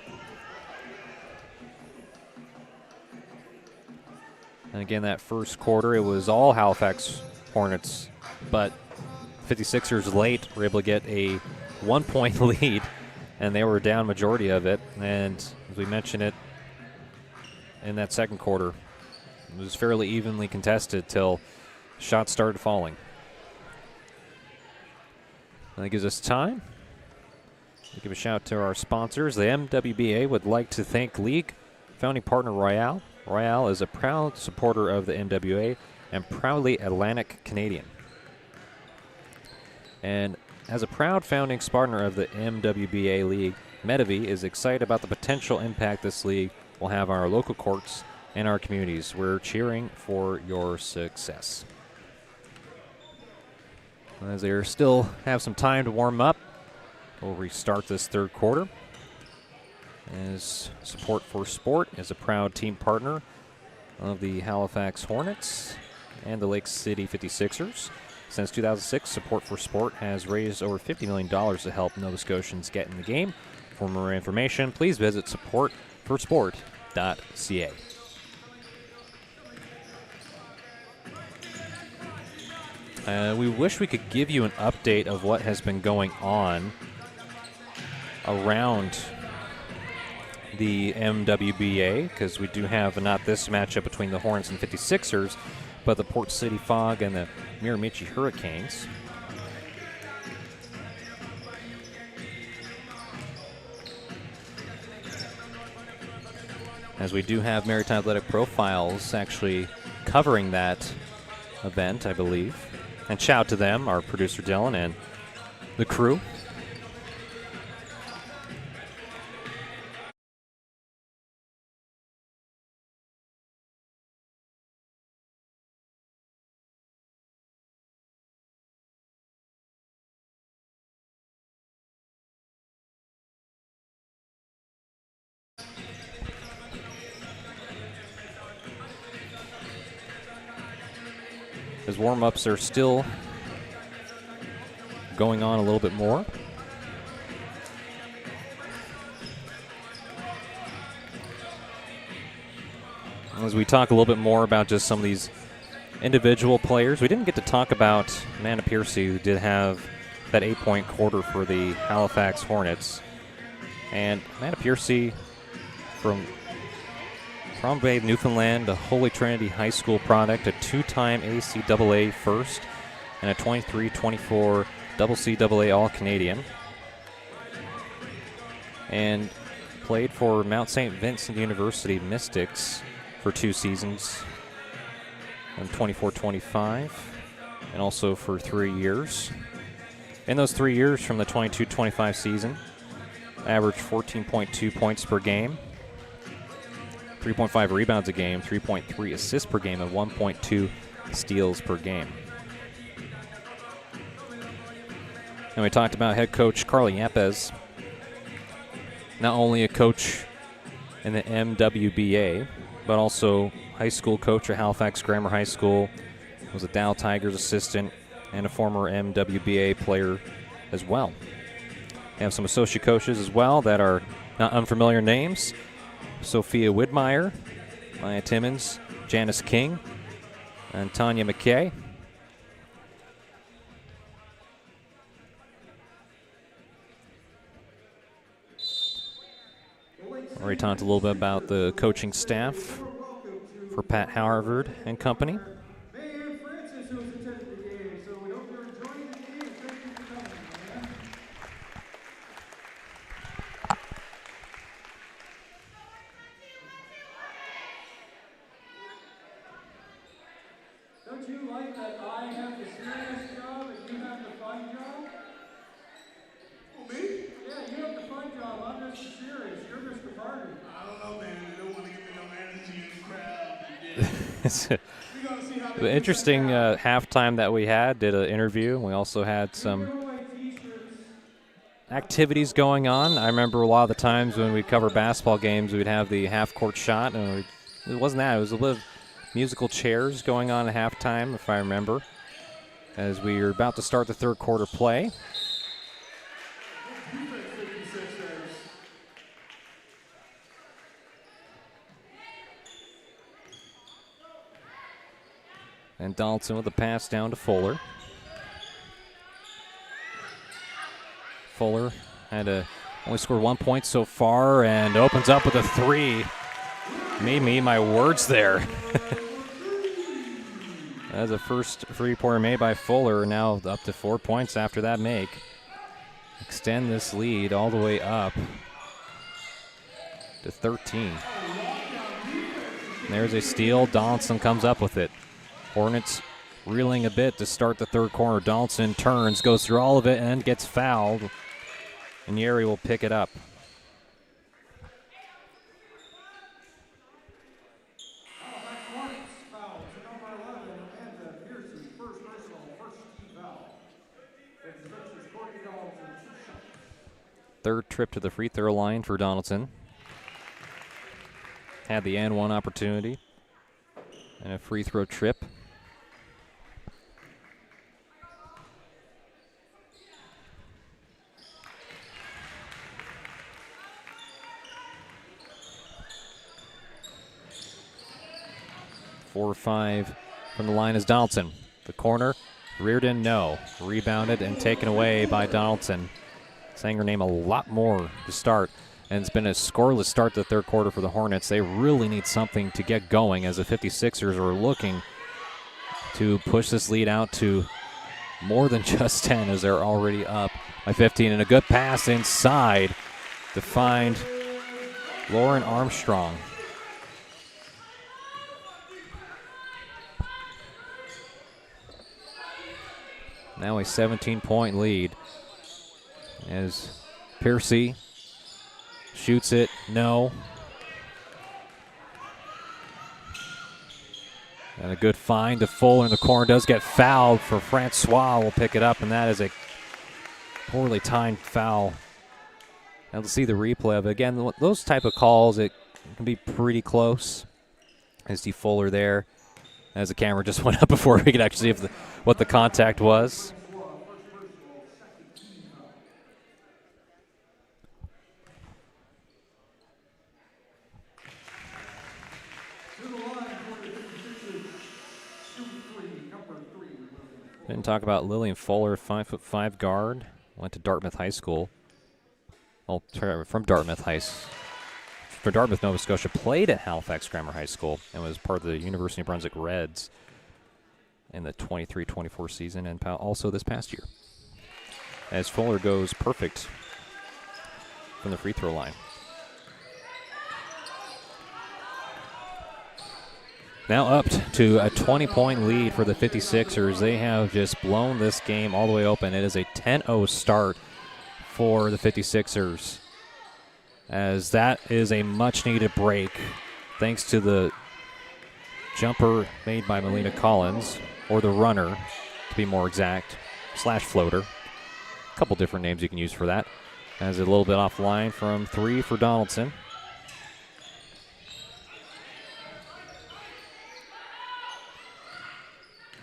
And again, that first quarter, it was all Halifax Hornets, but 56ers late were able to get a 1-point lead, and they were down majority of it. And as we mentioned it in that second quarter, it was fairly evenly contested till shots started falling. And that gives us time to give a shout out to our sponsors. The MWBA would like to thank League founding partner Royale. Royale is a proud supporter of the MWA and proudly Atlantic Canadian. And as a proud founding partner of the MWBA League, Medivy is excited about the potential impact this league will have on our local courts and our communities. We're cheering for your success. As they still have some time to warm up, we'll restart this third quarter. As Support for Sport is a proud team partner of the Halifax Hornets and the Lake City 56ers. Since 2006, Support for Sport has raised over $50 million to help Nova Scotians get in the game. For more information, please visit supportforsport.ca. We wish we could give you an update of what has been going on around the MWBA, because we do have not this matchup between the Hornets and 56ers, but the Port City Fog and the Miramichi Hurricanes. As we do have Maritime Athletic Profiles actually covering that event, I believe. And shout out to them, our producer Dylan and the crew. As warm-ups are still going on a little bit more. As we talk a little bit more about just some of these individual players, we didn't get to talk about Amanda Piercy, who did have that 8-point quarter for the Halifax Hornets. And Amanda Piercy from Bay, Newfoundland, a Holy Trinity High School product, a 2-time ACAA first, and a 23-24 CCAA All-Canadian. And played for Mount St. Vincent University Mystics for 2 seasons, and 24-25, and also for 3 years. In those 3 years from the 22-25 season, averaged 14.2 points per game, 3.5 rebounds a game, 3.3 assists per game, and 1.2 steals per game. And we talked about head coach Carly Yepes, not only a coach in the MWBA, but also high school coach at Halifax Grammar High School, was a Dow Tigers assistant, and a former MWBA player as well. We have some associate coaches as well that are not unfamiliar names. Sophia Widmeyer, Maya Timmons, Janice King, and Tanya McKay. Already talked a little bit about the coaching staff for Pat Harvard and company. Don't you like that I have the serious job and you have the fun job? Oh, me? Yeah, you have the fun job. I'm Mr. Serious. You're Mr. Party. I don't know, man. They don't want to give me no energy in the crowd. It's the interesting halftime that we had. Did an interview. We also had some activities going on. I remember a lot of the times when we'd cover basketball games, we'd have the half-court shot, and it wasn't that. It was a little musical chairs going on at halftime, if I remember, as we were about to start the third quarter play. And Donaldson with a pass down to Fuller. Fuller had only scored 1 point so far and opens up with a three. Made me eat my words there. That's the first three-pointer made by Fuller, now up to 4 points after that make. Extend this lead all the way up to 13. And there's a steal. Donaldson comes up with it. Hornets reeling a bit to start the third quarter. Donaldson turns, goes through all of it, and gets fouled. And Yeri will pick it up. Third trip to the free throw line for Donaldson. Had the and one opportunity. And a free throw trip. Four or five from the line is Donaldson. The corner, Reardon, no. Rebounded and taken away by Donaldson. Saying her name a lot more to start. And it's been a scoreless start to the third quarter for the Hornets. They really need something to get going as the 56ers are looking to push this lead out to more than just 10 as they're already up by 15. And a good pass inside to find Lauren Armstrong. Now a 17-point lead as Piercy shoots it, no. And a good find to Fuller in the corner. Does get fouled for Francois. Will pick it up, and that is a poorly timed foul. Now to see the replay of it. Again, those type of calls, it can be pretty close. I see Fuller there as the camera just went up before we could actually see what the contact was. Didn't talk about Lillian Fuller, 5'5" guard. Went to Dartmouth High School. Well, from Dartmouth Nova Scotia. Played at Halifax Grammar High School and was part of the University of Brunswick Reds in the 23-24 season and also this past year. As Fuller goes perfect from the free throw line. Now up to a 20-point lead for the 56ers. They have just blown this game all the way open. It is a 10-0 start for the 56ers, as that is a much-needed break thanks to the jumper made by Melina Collins, or the runner, to be more exact, / floater. A couple different names you can use for that. As a little bit offline from 3 for Donaldson.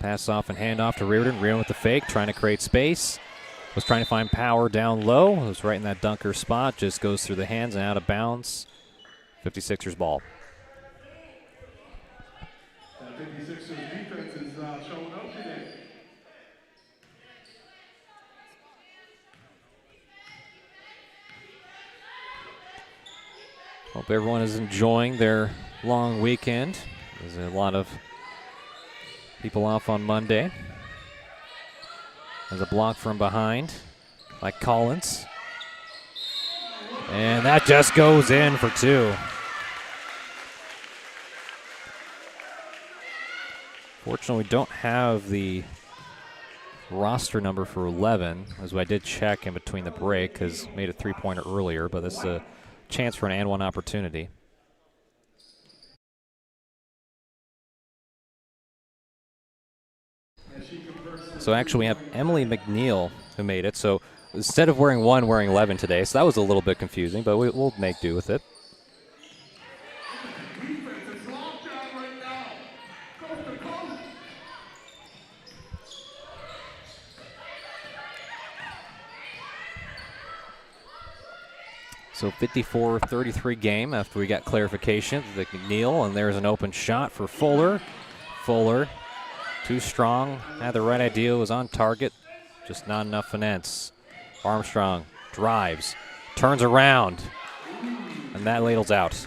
Pass off and hand off to Reardon. Reardon with the fake, trying to create space. Was trying to find power down low. Was right in that dunker spot. Just goes through the hands and out of bounds. 56ers ball. That 56ers defense is showing up today. Hope everyone is enjoying their long weekend. There's a lot of people off on Monday. There's a block from behind by Collins. And that just goes in for 2. Fortunately, we don't have the roster number for 11, as I did check in between the break, because made a 3-pointer earlier, but this is a chance for an and 1 opportunity. So actually we have Emily McNeil who made it. So instead of wearing 1, wearing 11 today. So that was a little bit confusing, but we'll make do with it. So 54-33 game after we got clarification. The McNeil, and there's an open shot for Fuller. Fuller, too strong, had the right idea, was on target, just not enough finesse. Armstrong drives, turns around, and that ladles out.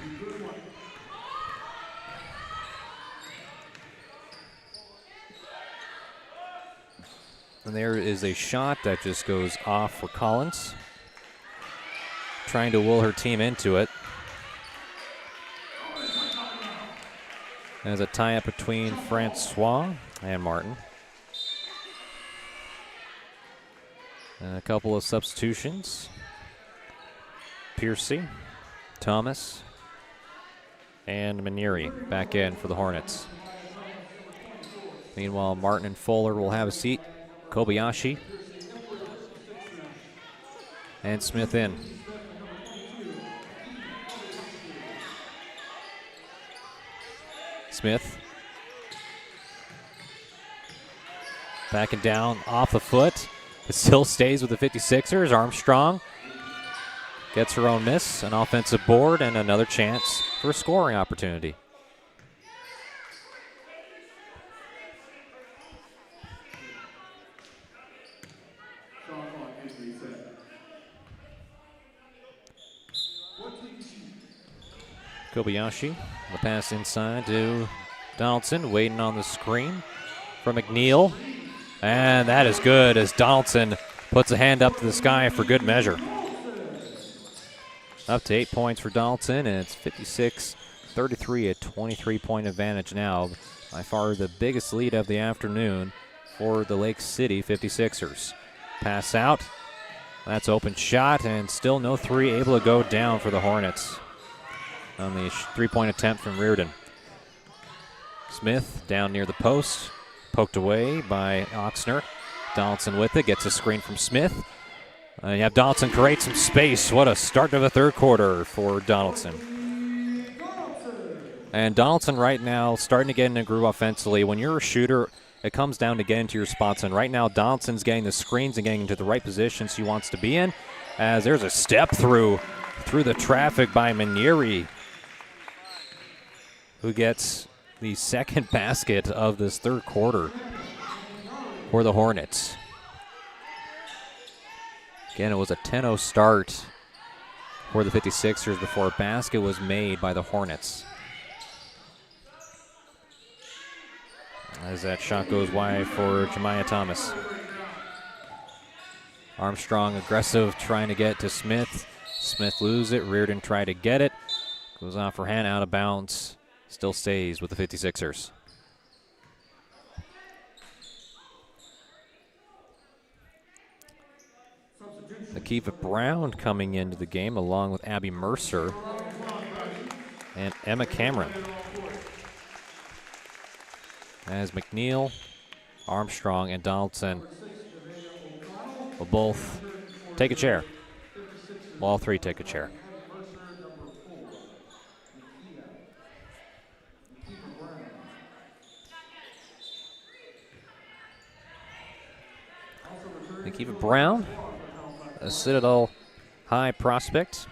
And there is a shot that just goes off for Collins, trying to will her team into it. There's a tie-up between Francois and Martin. And a couple of substitutions. Piercy, Thomas, and Manieri back in for the Hornets. Meanwhile, Martin and Fuller will have a seat. Kobayashi and Smith in. Smith backing down off the foot. It still stays with the 56ers. Armstrong gets her own miss, an offensive board, and another chance for a scoring opportunity. Kobayashi, the pass inside to Donaldson, waiting on the screen from McNeil. And that is good as Donaldson puts a hand up to the sky for good measure. Up to 8 points for Donaldson, and it's 56-33, a 23-point advantage now. By far the biggest lead of the afternoon for the Lake City 56ers. Pass out, that's open shot, and still no 3 able to go down for the Hornets on the 3-point attempt from Reardon. Smith down near the post, poked away by Oxner. Donaldson with it, gets a screen from Smith. You have Donaldson create some space. What a start to the third quarter for Donaldson. And Donaldson right now starting to get in a groove offensively. When you're a shooter, it comes down to getting into your spots. And right now, Donaldson's getting the screens and getting into the right positions he wants to be in. As there's a step through the traffic by Manieri, who gets the second basket of this third quarter for the Hornets. Again, it was a 10-0 start for the 56ers before a basket was made by the Hornets. As that shot goes wide for Jemiah Thomas. Armstrong aggressive, trying to get to Smith. Smith loses it. Reardon tried to get it. Goes off her hand, out of bounds. still stays with the 56ers. Akiva Brown coming into the game along with Abby Mercer and Emma Cameron. As McNeil, Armstrong, and Donaldson will both take a chair. Well, all three take a chair. Akiva Brown, a Citadel High prospect.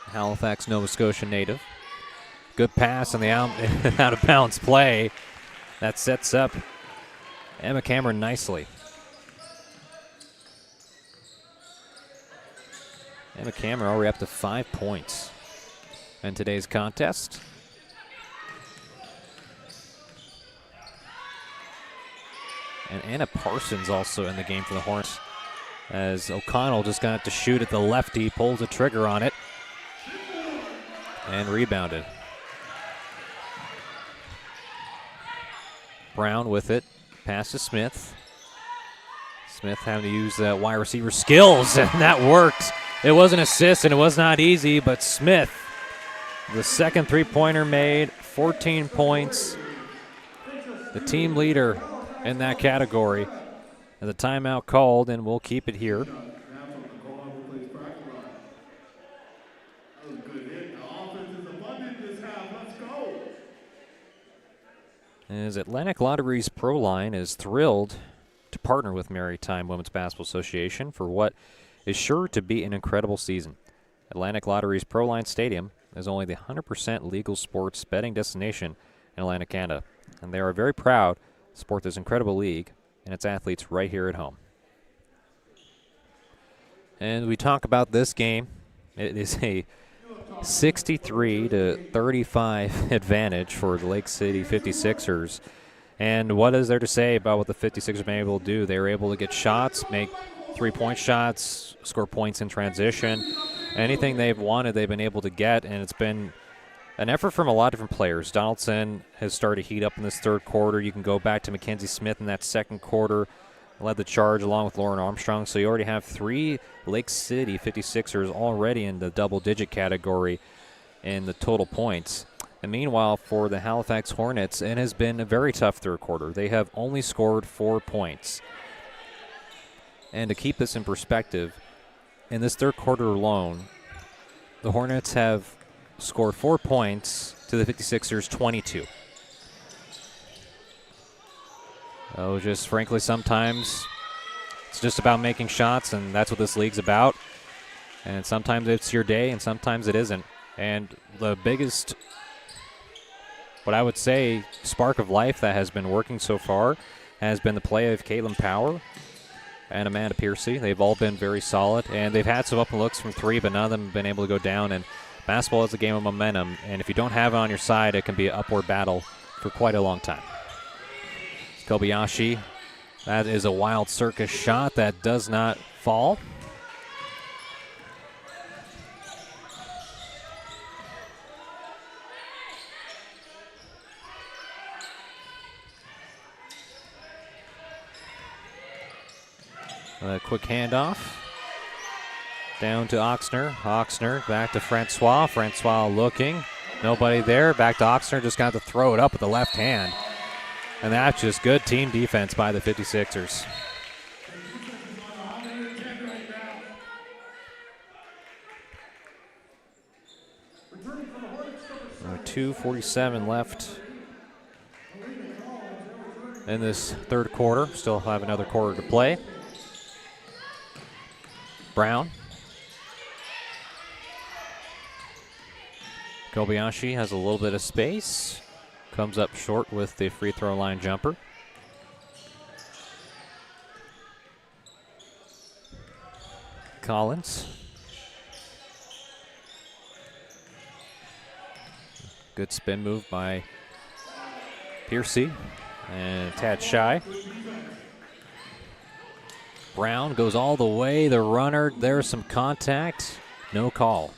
Halifax, Nova Scotia native. Good pass on the out of bounds play. That sets up Emma Cameron nicely. Emma Cameron already up to 5 points in today's contest. And Anna Parsons also in the game for the Hornets, as O'Connell just got to shoot at the lefty, pulls the trigger on it, and rebounded. Brown with it, pass to Smith. Smith having to use the wide receiver skills, and that worked. It was an assist, and it was not easy, but Smith, the second three-pointer made, 14 points. The team leader in that category. And the timeout called, and we'll keep it here. As Atlantic Lottery's Pro Line is thrilled to partner with Maritime Women's Basketball Association for what is sure to be an incredible season. Atlantic Lottery's Pro Line Stadium is only the 100% legal sports betting destination in Atlantic, Canada, and they are very proud to support this incredible league and its athletes right here at home. And we talk about this game. It is a 63-35 advantage for the Lake City 56ers. And what is there to say about what the 56ers have been able to do? They were able to get shots, make three-point shots, score points in transition. Anything they've wanted, they've been able to get, and it's been an effort from a lot of different players. Donaldson has started to heat up in this third quarter. You can go back to Mackenzie Smith in that second quarter, led the charge along with Lauren Armstrong. So you already have 3 Lake City 56ers already in the double-digit category in the total points. And meanwhile, for the Halifax Hornets, it has been a very tough third quarter. They have only scored 4 points. And to keep this in perspective, in this third quarter alone, the Hornets have scored 4 points to the 56ers 22. Oh, just frankly, sometimes it's just about making shots, and that's what this league's about. And sometimes it's your day, and sometimes it isn't. And the biggest, what I would say, spark of life that has been working so far has been the play of Caitlin Power and Amanda Piercy. They've all been very solid, and they've had some open looks from 3, but none of them have been able to go down. And basketball is a game of momentum, and if you don't have it on your side, it can be an upward battle for quite a long time. Kobayashi, that is a wild circus shot that does not fall. A quick handoff. Down to Oxner. Oxner back to Francois. Francois looking. Nobody there. Back to Oxner. Just got to throw it up with the left hand. And that's just good team defense by the 56ers. 2:47 left in this third quarter. Still have another quarter to play. Brown. Kobayashi has a little bit of space. Comes up short with the free throw line jumper. Collins. Good spin move by Piercy and tad shy. Brown goes all the way. The runner, there's some contact. No call.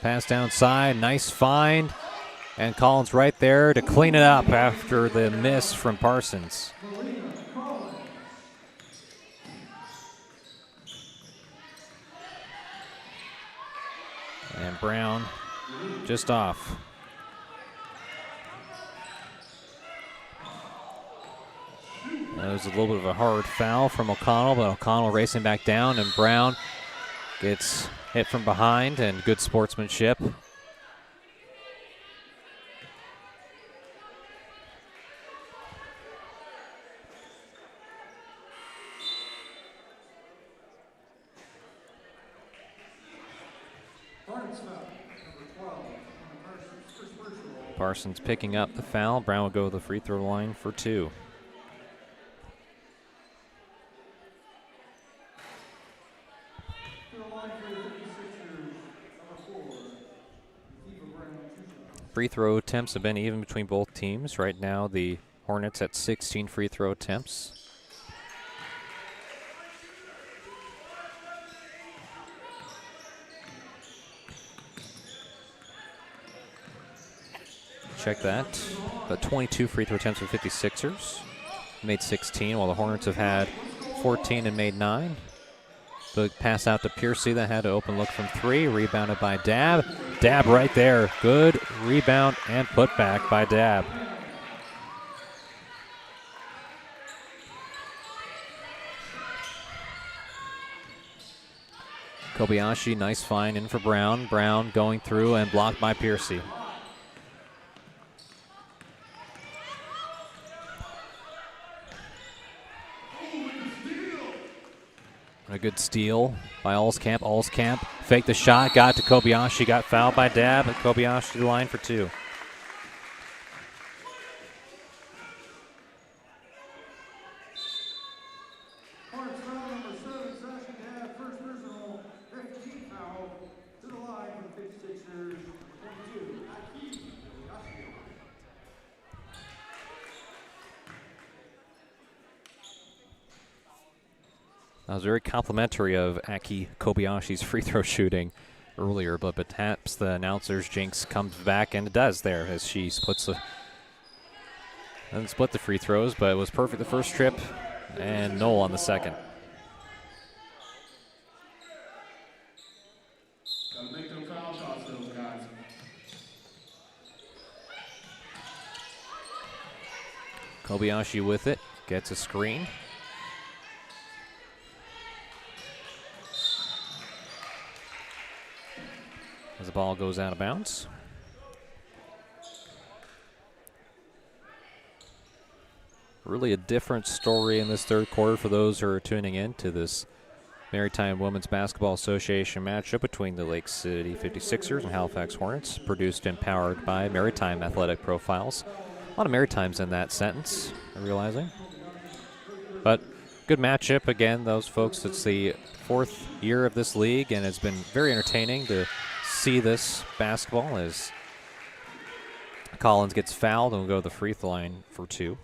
Pass downside, nice find. And Collins right there to clean it up after the miss from Parsons. And Brown just off. That was a little bit of a hard foul from O'Connell, but O'Connell racing back down, and Brown gets hit from behind, and good sportsmanship. Parsons picking up the foul. Brown will go to the free throw line for 2. Free throw attempts have been even between both teams. Right now, the Hornets at 16 free throw attempts. Check that. But 22 free throw attempts for 56ers. Made 16, while the Hornets have had 14 and made 9. The pass out to Piercy that had an open look from 3. Rebounded by Dabb. Dabb right there. Good rebound and put back by Dabb. Kobayashi, nice find in for Brown. Brown going through and blocked by Piercy. A good steal by Allskamp. Allskamp faked the shot, got to Kobayashi, got fouled by Dabb, but Kobayashi to the line for 2. That was very complimentary of Aki Kobayashi's free throw shooting earlier, but perhaps the announcer's jinx comes back, and it does there as she splits the doesn't split the free throws, but it was perfect the first trip, and null on the second. Gotta make them foul shots, those guys. Kobayashi with it, gets a screen. As the ball goes out of bounds. Really a different story in this third quarter for those who are tuning in to this Maritime Women's Basketball Association matchup between the Lake City 56ers and Halifax Hornets, produced and powered by Maritime Athletic Profiles. A lot of Maritimes in that sentence, I'm realizing. But good matchup again, those folks. It's the 4th year of this league, and it's been very entertaining to see this basketball as Collins gets fouled and will go to the free throw line for 2.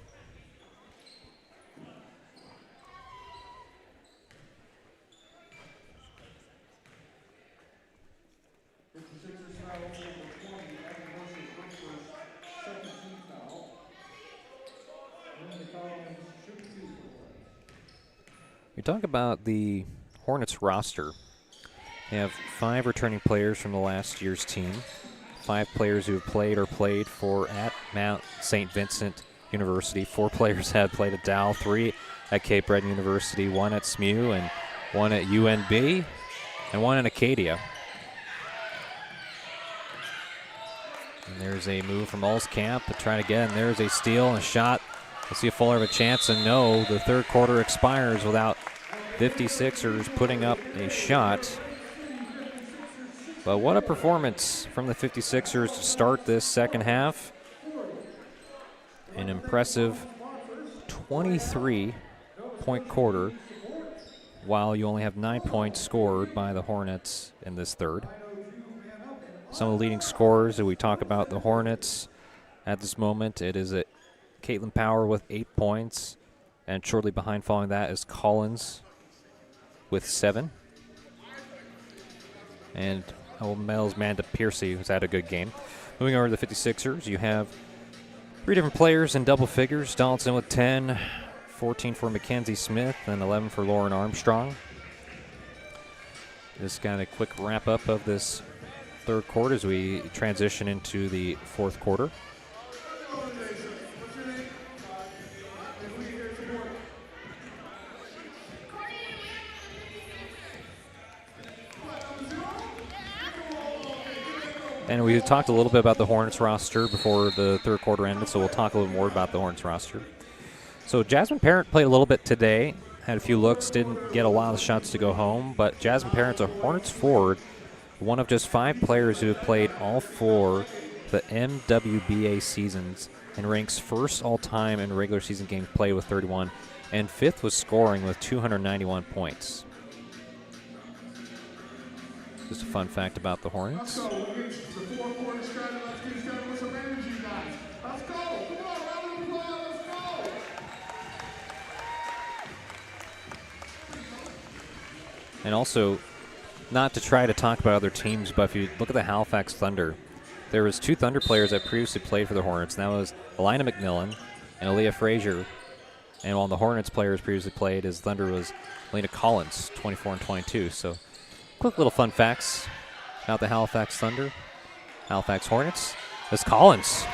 We talk about the Hornets roster. They have 5 returning players from the last year's team, 5 players who have played or played for at Mount St. Vincent University. 4 players had played at Dow, 3 at Cape Breton University, 1 at SMU, and 1 at UNB, and 1 at Acadia. And there's a move from Allskamp to try to get, and there's a steal and a shot. We'll see if Fuller have a chance, and no, the third quarter expires without 56ers putting up a shot. But what a performance from the 56ers to start this second half. An impressive 23-point quarter, while you only have 9 points scored by the Hornets in this third. Some of the leading scorers that we talk about the Hornets at this moment, it is Caitlin Power with 8 points, and shortly behind following that is Collins with 7. And Mel's Manda Piercy, who's had a good game. Moving over to the 56ers, you have 3 different players in double figures. Donaldson with 10, 14 for Mackenzie Smith, and 11 for Lauren Armstrong. Just got a quick wrap-up of this third quarter as we transition into the fourth quarter. And we talked a little bit about the Hornets roster before the third quarter ended, so we'll talk a little more about the Hornets roster. So Jasmine Parent played a little bit today, had a few looks, didn't get a lot of shots to go home, but Jasmine Parent's a Hornets forward, one of just 5 players who have played all 4 the MWBA seasons and ranks first all-time in regular season games played with 31, and 5th was scoring with 291 points. Just a fun fact about the Hornets. Let's go. It's the fourth quarter started. Let's get started with some energy, guys. Let's go. Come on, round of applause. Let's go. And also, not to try to talk about other teams, but if you look at the Halifax Thunder, there was 2 Thunder players that previously played for the Hornets, and that was Alina McMillan and Aaliyah Frazier. And while the Hornets players previously played, as Thunder was Lena Collins, 24 and 22. So, quick little fun facts about the Halifax Thunder. Halifax Hornets. As Collins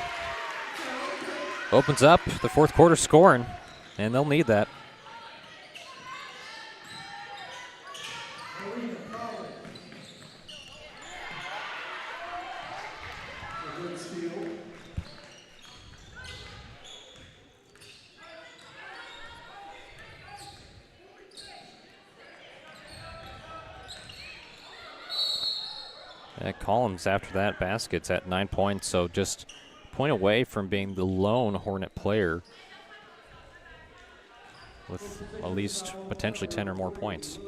opens up the fourth quarter scoring, and they'll need that. Collins, after that basket's at 9 points, so just a point away from being the lone Hornet player with at least potentially 10 or more points.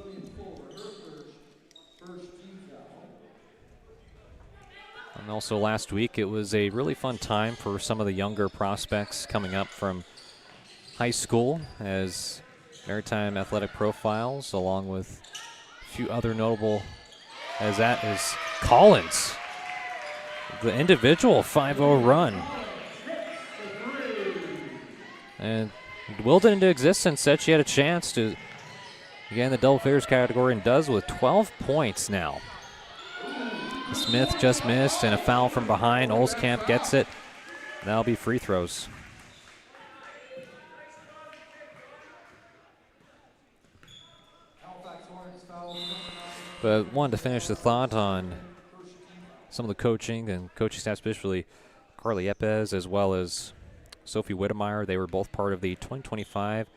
And also last week, it was a really fun time for some of the younger prospects coming up from high school as Maritime Athletic Profiles, along with a few other notable, as that is Collins, the individual 5-0 run. And willed it into existence, said she had a chance to get in the double figures category, and does with 12 points now. Smith just missed, and a foul from behind. Olskamp gets it. That'll be free throws. But wanted to finish the thought on some of the coaching and coaching staff, especially Carly Epez as well as Sophie Whittemire. They were both part of the 2025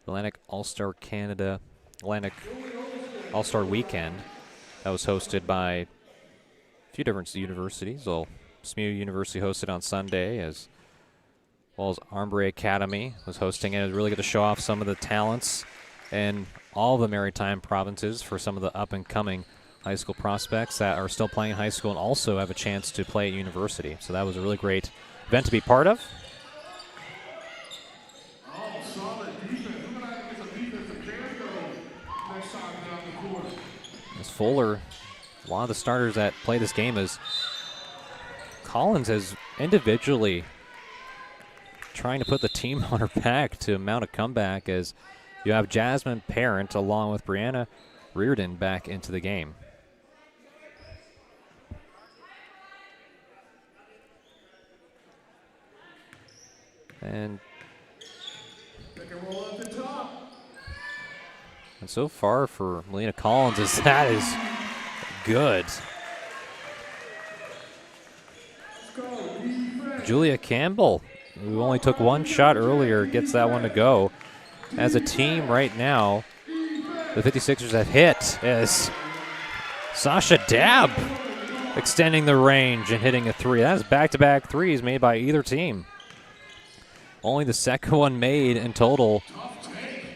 Atlantic All-Star Canada Atlantic All-Star Weekend that was hosted by a few different universities. Well, SMU University hosted on Sunday, as well as Armbre Academy was hosting it. It was really good to show off some of the talents and all the Maritime provinces for some of the up-and-coming high school prospects that are still playing in high school and also have a chance to play at university. So that was a really great event to be part of. As Fuller, a lot of the starters that play this game, is Collins has individually trying to put the team on her back to mount a comeback, as you have Jasmine Parent along with Brianna Reardon back into the game. And so far for Melina Collins, that is good. Julia Campbell, who only took one shot earlier, gets that one to go. As a team right now, the 56ers have hit as Sasha Dabb extending the range and hitting a 3. That is back-to-back threes made by either team. Only the second one made in total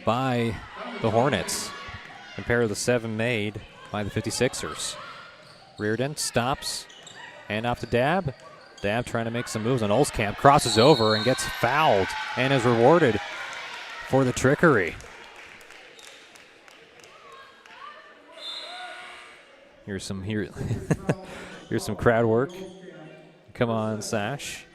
by the Hornets, compared to the 7 made by the 56ers. Reardon stops, hand off to Dabb. Dabb trying to make some moves on Olskamp, crosses over and gets fouled and is rewarded for the trickery. Here's some here's some crowd work. Come on, Sash.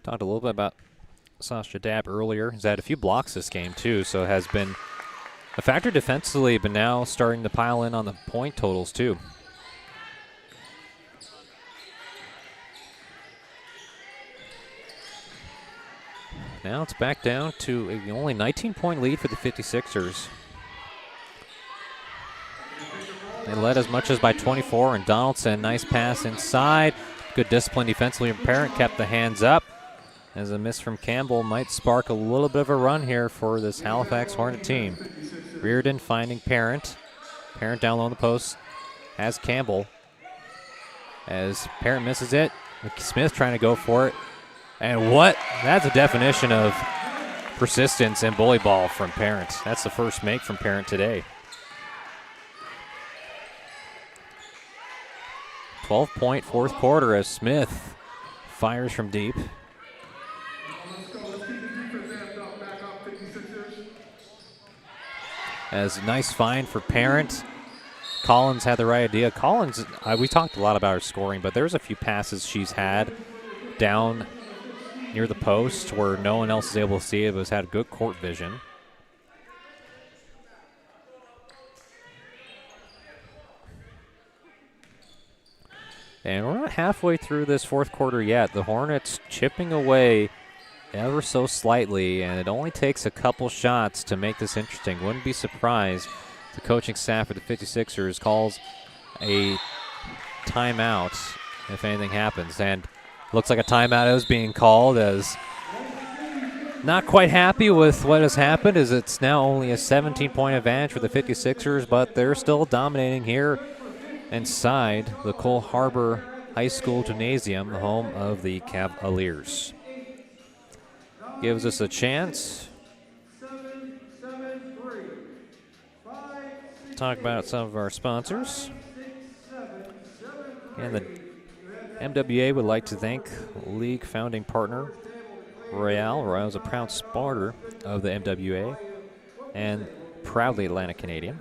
Talked a little bit about Sasha Dabb earlier. He's had a few blocks this game, too, so has been a factor defensively, but now starting to pile in on the point totals, too. Now it's back down to a only 19-point lead for the 56ers. They led as much as by 24, and Donaldson, nice pass inside. Good discipline defensively. Parent kept the hands up. As a miss from Campbell might spark a little bit of a run here for this Halifax Hornet team. Reardon finding Parent. Parent down low on the post. Has Campbell. As Parent misses it. Smith trying to go for it. And what? That's a definition of persistence and bully ball from Parent. That's the first make from Parent today. 12-point fourth quarter as Smith fires from deep. As a nice find for Parent. Collins had the right idea. Collins, we talked a lot about her scoring, but there's a few passes she's had down near the post where no one else is able to see it, but has had good court vision. And we're not halfway through this fourth quarter yet. The Hornets chipping away ever so slightly, and it only takes a couple shots to make this interesting. Wouldn't be surprised if the coaching staff of the 56ers calls a timeout if anything happens. And looks like a timeout is being called, as not quite happy with what has happened, as it's now only a 17-point advantage for the 56ers, but they're still dominating here inside the Cole Harbor High School Gymnasium, the home of the Cavaliers. Gives us a chance to talk about some of our sponsors. And the MWBA would like to thank league founding partner Royale. Royale is a proud supporter of the MWBA and proudly Atlantic Canadian.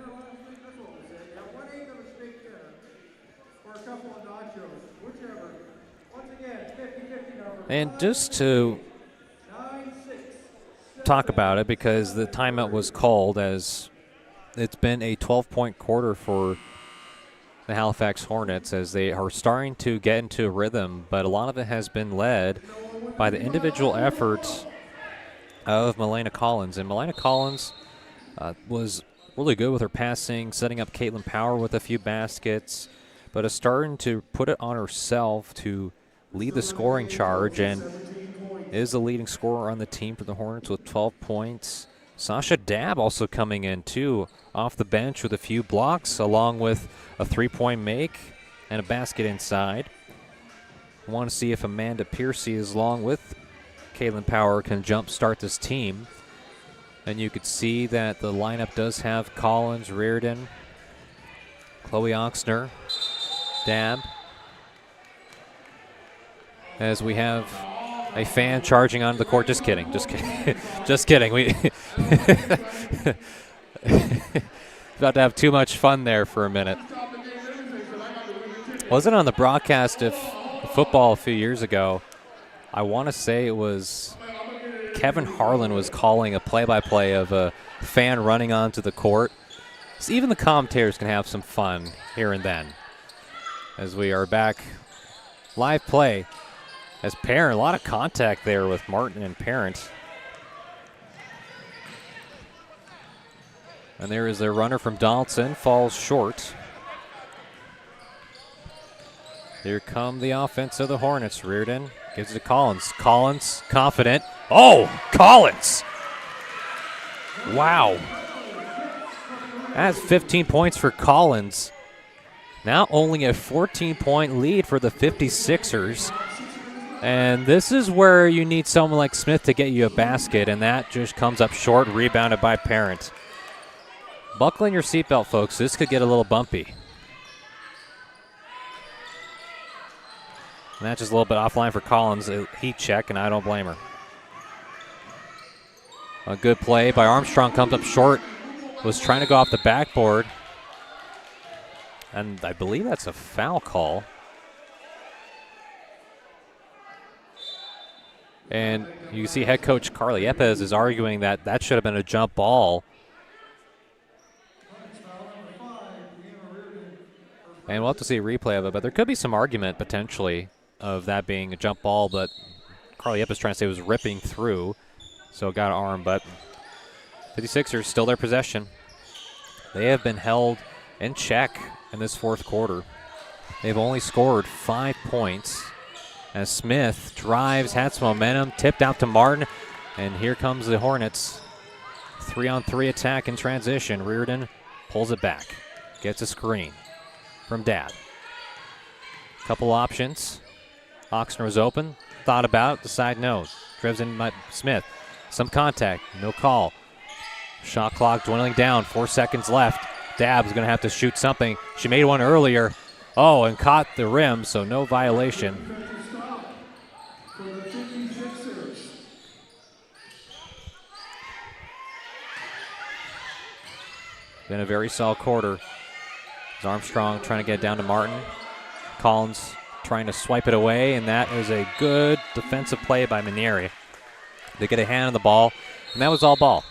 And just to talk about it, because the timeout was called, as it's been a 12-point quarter for the Halifax Hornets as they are starting to get into a rhythm, but a lot of it has been led by the individual efforts of Milena Collins. And Milena Collins was really good with her passing, setting up Caitlin Power with a few baskets, but is starting to put it on herself to lead the scoring charge, and is the leading scorer on the team for the Hornets with 12 points. Sasha Dabb also coming in, too, off the bench with a few blocks, along with a three-point make and a basket inside. I want to see if Amanda Piercy, along with Caitlin Power, can jumpstart this team. And you could see that the lineup does have Collins, Reardon, Chloe Oxner, Dabb. As we have a fan charging onto the court. Just kidding. Just kidding. Just kidding. We about to have too much fun there for a minute. Wasn't on the broadcast of football a few years ago. I want to say it was Kevin Harlan was calling a play-by-play of a fan running onto the court. So even the commentators can have some fun here and then. As we are back live play. As Parent, a lot of contact there with Martin and Parent. And there is their runner from Donaldson, falls short. Here come the offense of the Hornets. Reardon gives it to Collins. Collins, confident. Oh, Collins! Wow. That's 15 points for Collins. Now only a 14-point lead for the 56ers. And this is where you need someone like Smith to get you a basket, and that just comes up short, rebounded by Parent. Buckle in your seatbelt, folks. This could get a little bumpy. And that's just a little bit offline for Collins. A heat check, and I don't blame her. A good play by Armstrong, comes up short. Was trying to go off the backboard. And I believe that's a foul call. And you see head coach Carly Yepes is arguing that that should have been a jump ball. And we'll have to see a replay of it, but there could be some argument potentially of that being a jump ball, but Carly Yepes trying to say it was ripping through, so it got an arm, but 56ers still their possession. They have been held in check in this fourth quarter. They've only scored 5 points as Smith drives, had some momentum, tipped out to Martin, and here comes the Hornets. 3-on-3 attack in transition. Reardon pulls it back, gets a screen from Dad. Couple options. Oxner was open, thought about it, decide no. Drives in by Smith. Some contact, no call. Shot clock dwindling down, 4 seconds left. Dabb's going to have to shoot something. She made one earlier. Oh, and caught the rim, so no violation. Been a very solid quarter. Armstrong trying to get it down to Martin. Collins trying to swipe it away, and that is a good defensive play by Manieri. They get a hand on the ball, and that was all ball.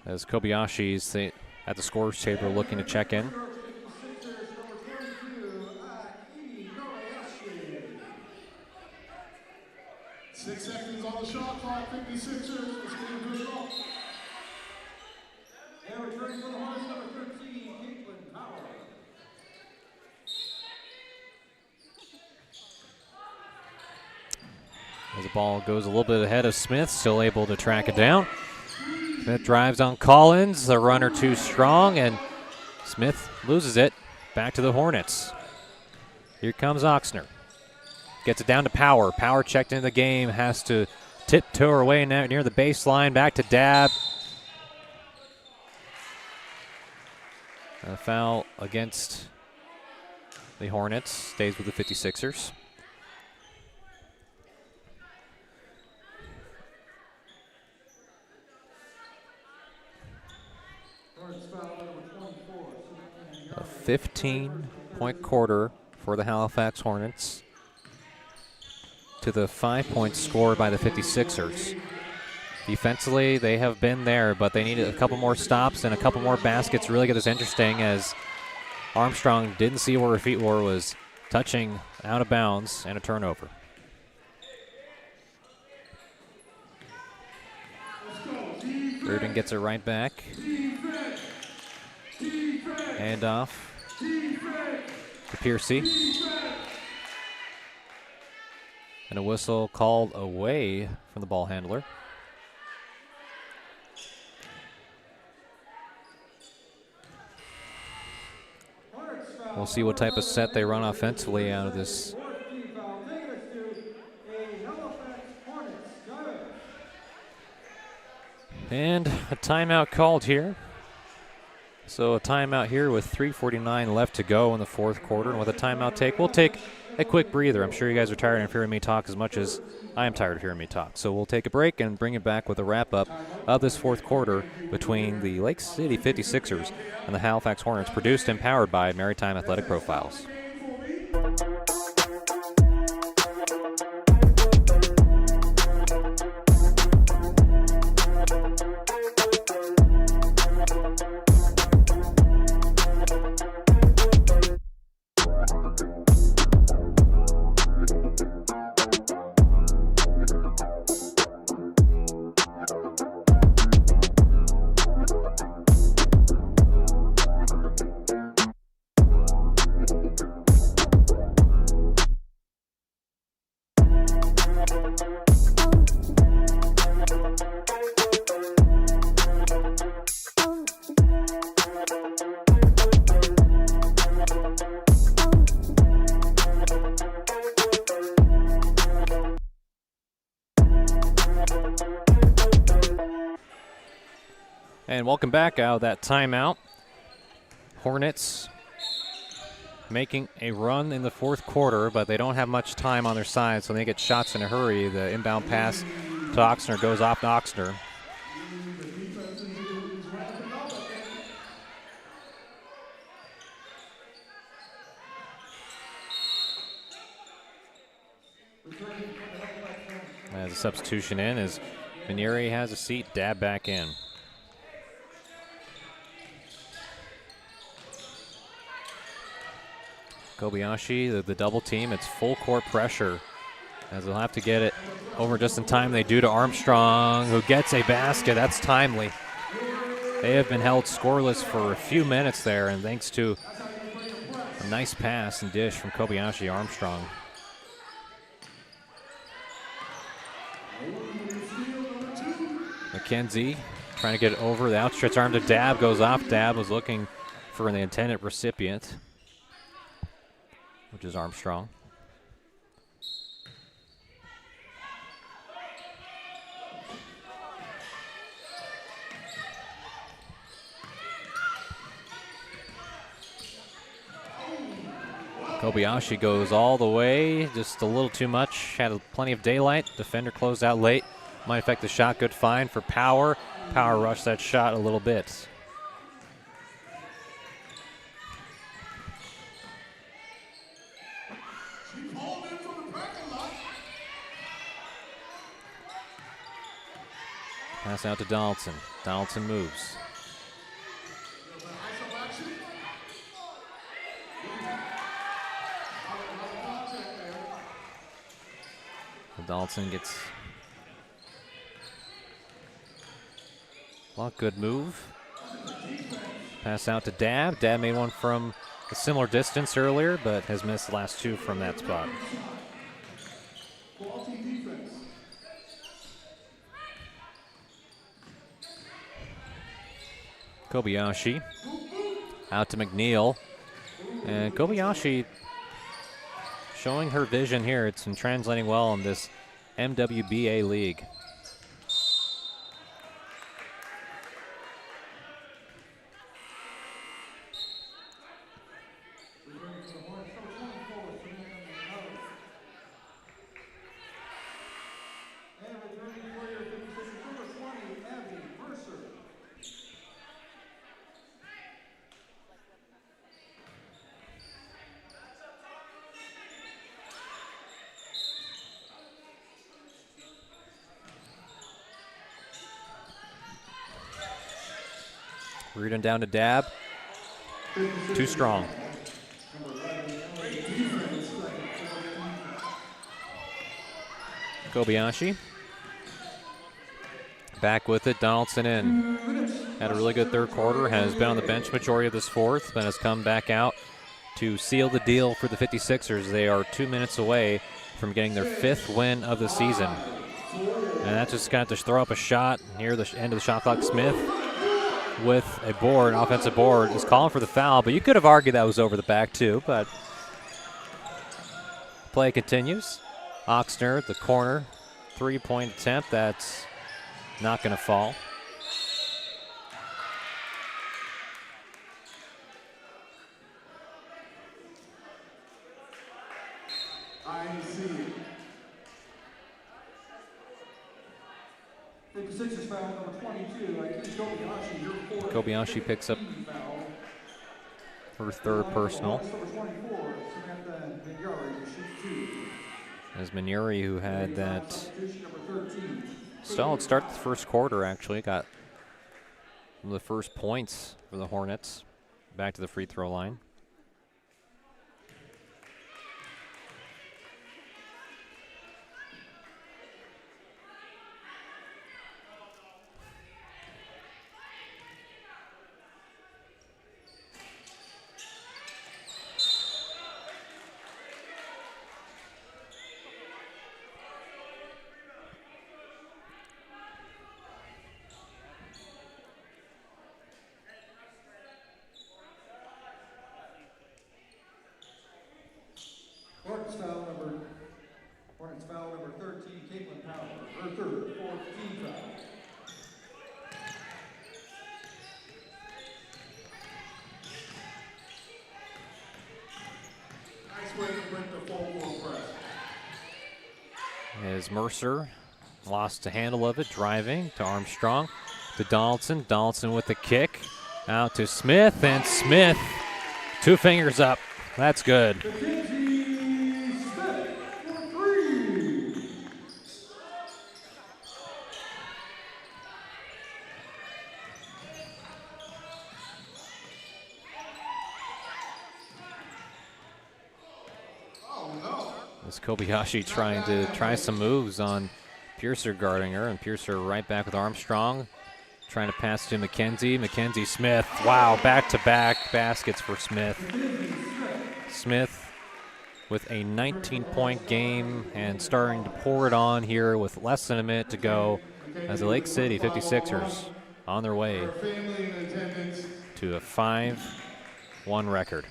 As Kobayashi's at the scorer's table looking to check in. Six seconds on the shot clock, 56ers. Let's get into it all. And returning for the Hornets, number 13, Caitlin Power. As the ball goes a little bit ahead of Smith, still able to track it down. Smith drives on Collins, the runner too strong, and Smith loses it. Back to the Hornets. Here comes Oxner. Gets it down to Power. Power checked into the game, has to tiptoe her way near the baseline. Back to Dabb. A foul against the Hornets. Stays with the 56ers. A 15-point quarter for the Halifax Hornets to the 5 points scored by the 56ers. Defensively, they have been there, but they needed a couple more stops and a couple more baskets to really get this interesting, as Armstrong didn't see where her feet were, was touching out of bounds, and a turnover. Reardon gets it right back. Hand off to Piercy. And a whistle called away from the ball handler. We'll see what type of set they run offensively out of this. And a timeout called here. So a timeout here with 3:49 left to go in the fourth quarter. And with a timeout take, we'll take a quick breather. I'm sure you guys are tired of hearing me talk as much as I am tired of hearing me talk. So we'll take a break and bring it back with a wrap-up of this fourth quarter between the Lake City 56ers and the Halifax Hornets, produced and powered by Maritime Athletic Profiles. And welcome back out of that timeout. Hornets making a run in the fourth quarter, but they don't have much time on their side, so they get shots in a hurry. The inbound pass to Oxner goes off to Oxner. As a substitution in, as Manieri has a seat, Dab back in. Kobayashi, the double team, it's full court pressure as they'll have to get it over just in time. They do to Armstrong, who gets a basket. That's timely. They have been held scoreless for a few minutes there, and thanks to a nice pass and dish from Kobayashi, Armstrong. McKenzie trying to get it over. The outstretched arm to Dab goes off. Dab was looking for the intended recipient, which is Armstrong. Kobayashi goes all the way, just a little too much. Had plenty of daylight. Defender closed out late. Might affect the shot. Good find for Power. Power rushed that shot a little bit. Pass out to Donaldson. Donaldson moves. Donaldson gets a good move. Pass out to Dab. Dab made one from a similar distance earlier, but has missed the last two from that spot. Kobayashi out to McNeil. And Kobayashi showing her vision here. It's been translating well in this MWBA league. Reading down to Dab. Too strong. Kobayashi. Back with it. Donaldson in. Had a really good third quarter. Has been on the bench majority of this fourth, but has come back out to seal the deal for the 56ers. They are 2 minutes away from getting their 5th win of the season. And that's just got to throw up a shot near the end of the shot clock. Smith with a board, offensive board, is calling for the foul, but you could have argued that was over the back too, but play continues. Oxner, the corner, 3-point attempt, that's not going to fall. Kobayashi picks up her 3rd personal. As Manieri, who had that solid start to the first quarter, actually got one of the first points for the Hornets. Back to the free throw line. Hornets foul number 13, Caitlin Power. Her 3rd, 4th team foul. as Mercer lost the handle of it, driving to Armstrong, to Donaldson. Donaldson with the kick, out to Smith, and Smith, 2 fingers up. That's good. As Kobayashi trying to try some moves on Piercer guarding her, and Piercer right back with Armstrong, trying to pass to McKenzie. McKenzie Smith, wow, back-to-back baskets for Smith. Smith with a 19-point game and starting to pour it on here with less than a minute to go as the Lake City 56ers on their way to a 5-1 record.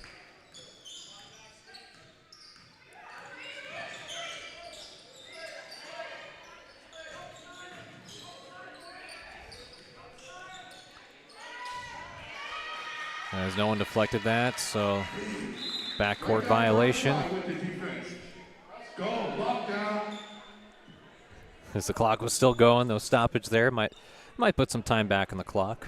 As no one deflected that, so backcourt violation. As the clock was still going, no stoppage there. Might put some time back on the clock.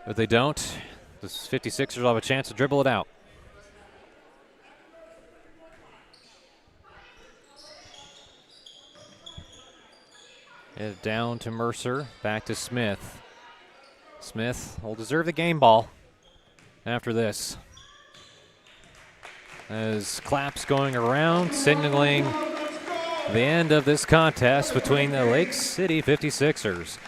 But they don't. The 56ers will have a chance to dribble it out. Head down to Mercer, back to Smith. Smith will deserve the game ball after this. As claps going around, signaling the end of this contest between the Lake City 56ers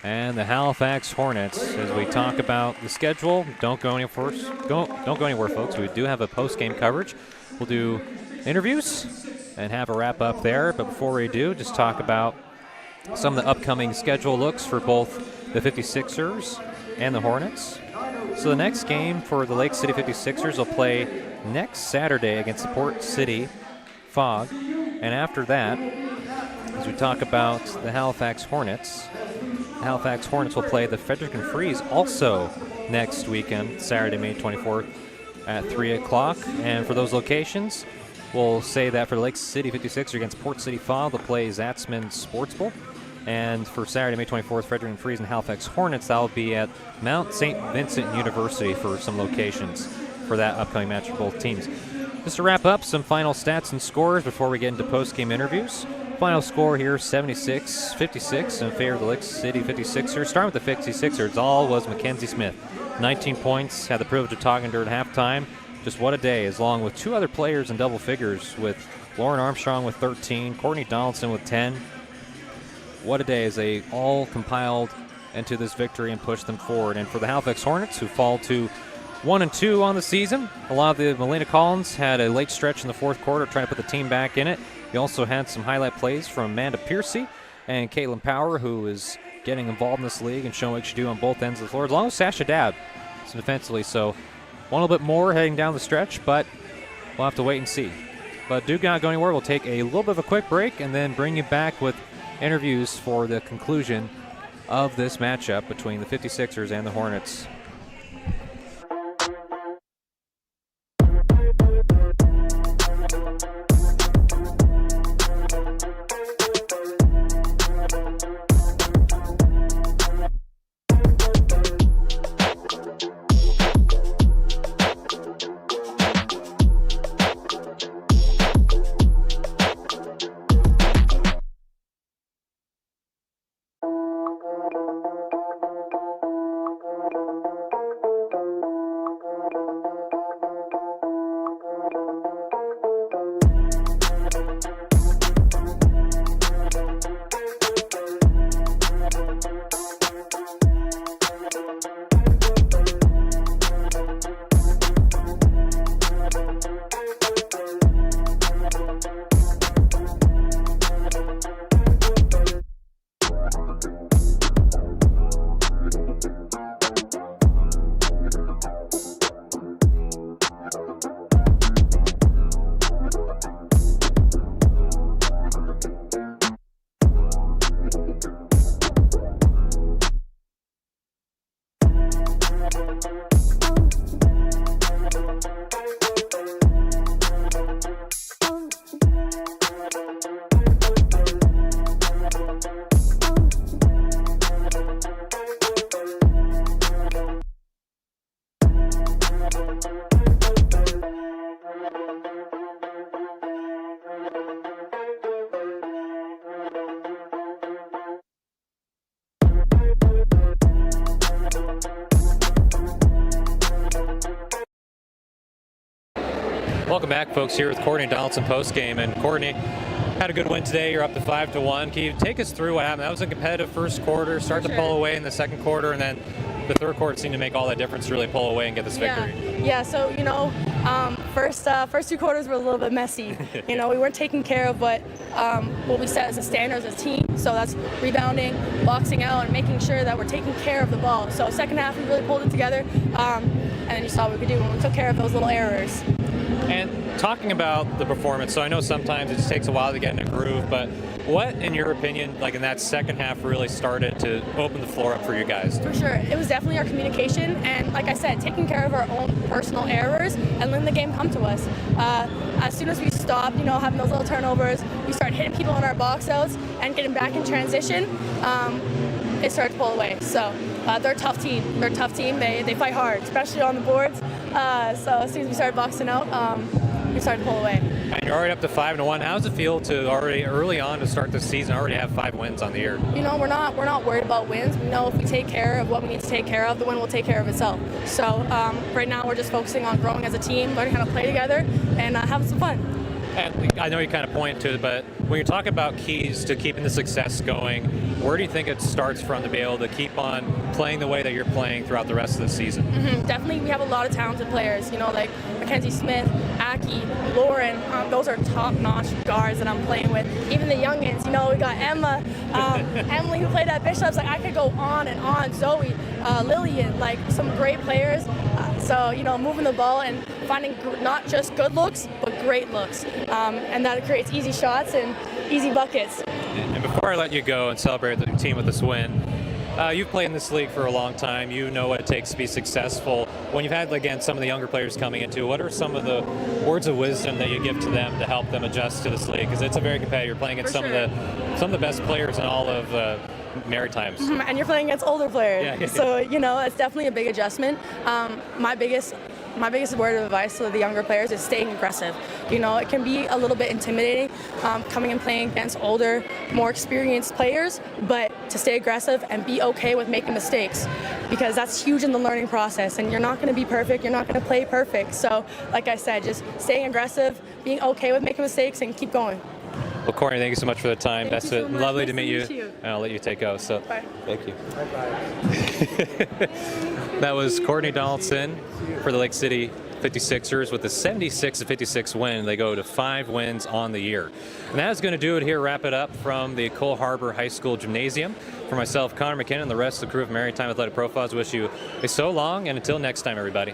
and the Halifax Hornets. As we talk about the schedule, don't go anywhere, folks. We do have a post-game coverage. We'll do interviews and have a wrap-up there. But before we do, just talk about some of the upcoming schedule looks for both the 56ers and the Hornets. So the next game for the Lake City 56ers will play next Saturday against the Port City Fog. And after that, as we talk about the Halifax Hornets will play the Fredericton Freeze also next weekend, Saturday, May 24th at 3 o'clock. And for those locations, we'll say that for the Lake City 56ers against Port City Fog, they'll play Zatzman Sports Bowl. And for Saturday, May 24th, Fredericton Freeze and Halifax Hornets, that will be at Mount St. Vincent University for some locations for that upcoming match for both teams. Just to wrap up, some final stats and scores before we get into post-game interviews. Final score here, 76-56 in favor of the Lake City 56ers. Starting with the 56ers, all was Mackenzie Smith. 19 points, had the privilege of talking to her at halftime. Just what a day, along with 2 other players in double figures, with Lauren Armstrong with 13, Courtney Donaldson with 10. What a day as they all compiled into this victory and pushed them forward. And for the Halifax Hornets, who fall to 1-2 on the season, a lot of the Melina Collins had a late stretch in the fourth quarter trying to put the team back in it. You also had some highlight plays from Amanda Piercy and Caitlin Power, who is getting involved in this league and showing what she can do on both ends of the floor, along with Sasha Dabb defensively. So one little bit more heading down the stretch, but we'll have to wait and see. But do not go anywhere. We'll take a little bit of a quick break and then bring you back with interviews for the conclusion of this matchup between the 56ers and the Hornets. Welcome back, folks, here with Courtney Donaldson post-game. And Courtney, had a good win today. You're up to 5-1. Can you take us through what happened? That was a competitive first quarter, start to pull away in the second quarter, and then the third quarter seemed to make all that difference to really pull away and get this victory. Yeah, so, first two quarters were a little bit messy. We weren't taking care of what we set as a standard as a team. So that's rebounding, boxing out, and making sure that we're taking care of the ball. So second half, we really pulled it together, and then you saw what we could do when we took care of those little errors. And talking about the performance, so I know sometimes it just takes a while to get in a groove, but what, in your opinion, like in that second half, really started to open the floor up for you guys? For sure. It was definitely our communication, and like I said, taking care of our own personal errors and letting the game come to us. As soon as we stopped, having those little turnovers, we started hitting people on our box outs and getting back in transition, it started to pull away. So they're a tough team. They're a tough team. They fight hard, especially on the boards. So as soon as we started boxing out, we started to pull away. And you're already up to 5-1. How does it feel to already early on to start the season already have 5 wins on the year? We're not worried about wins. We know if we take care of what we need to take care of, the win will take care of itself. So right now we're just focusing on growing as a team, learning how to play together, and having some fun. And I know you kind of point to it, but when you talk about keys to keeping the success going, where do you think it starts from to be able to keep on playing the way that you're playing throughout the rest of the season? Definitely, we have a lot of talented players, like Mackenzie Smith, Aki, Lauren. Those are top-notch guards that I'm playing with. Even the youngins, we got Emma, Emily, who played at Bishop's. I could go on and on. Zoe, Lillian, some great players. So, moving the ball and finding not just good looks, but great looks. And that creates easy shots and easy buckets. And before I let you go and celebrate the team with this win, you've played in this league for a long time. You know what it takes to be successful. When you've had, again, some of the younger players coming into, what are some of the words of wisdom that you give to them to help them adjust to this league? Because it's a very competitive. You're playing against some of the best players in all of Maritimes. And you're playing against older players. Yeah. So, it's definitely a big adjustment. My biggest word of advice to the younger players is staying aggressive. It can be a little bit intimidating coming and playing against older, more experienced players, but to stay aggressive and be okay with making mistakes, because that's huge in the learning process, and you're not going to be perfect, you're not going to play perfect. So, like I said, just staying aggressive, being okay with making mistakes, and keep going. Well, Courtney, thank you so much for the time. Thank you so much. Lovely to Nice meet to you. meet you. And I'll let you take go. So, Bye. Thank you. Bye-bye. That was Courtney Donaldson for the Lake City 56ers with a 76-56 win. They go to 5 wins on the year. And that is going to do it here. Wrap it up from the Cole Harbour High School Gymnasium. For myself, Connor McKinnon, and the rest of the crew of Maritime Athletic Profiles, wish you a so long, and until next time, everybody.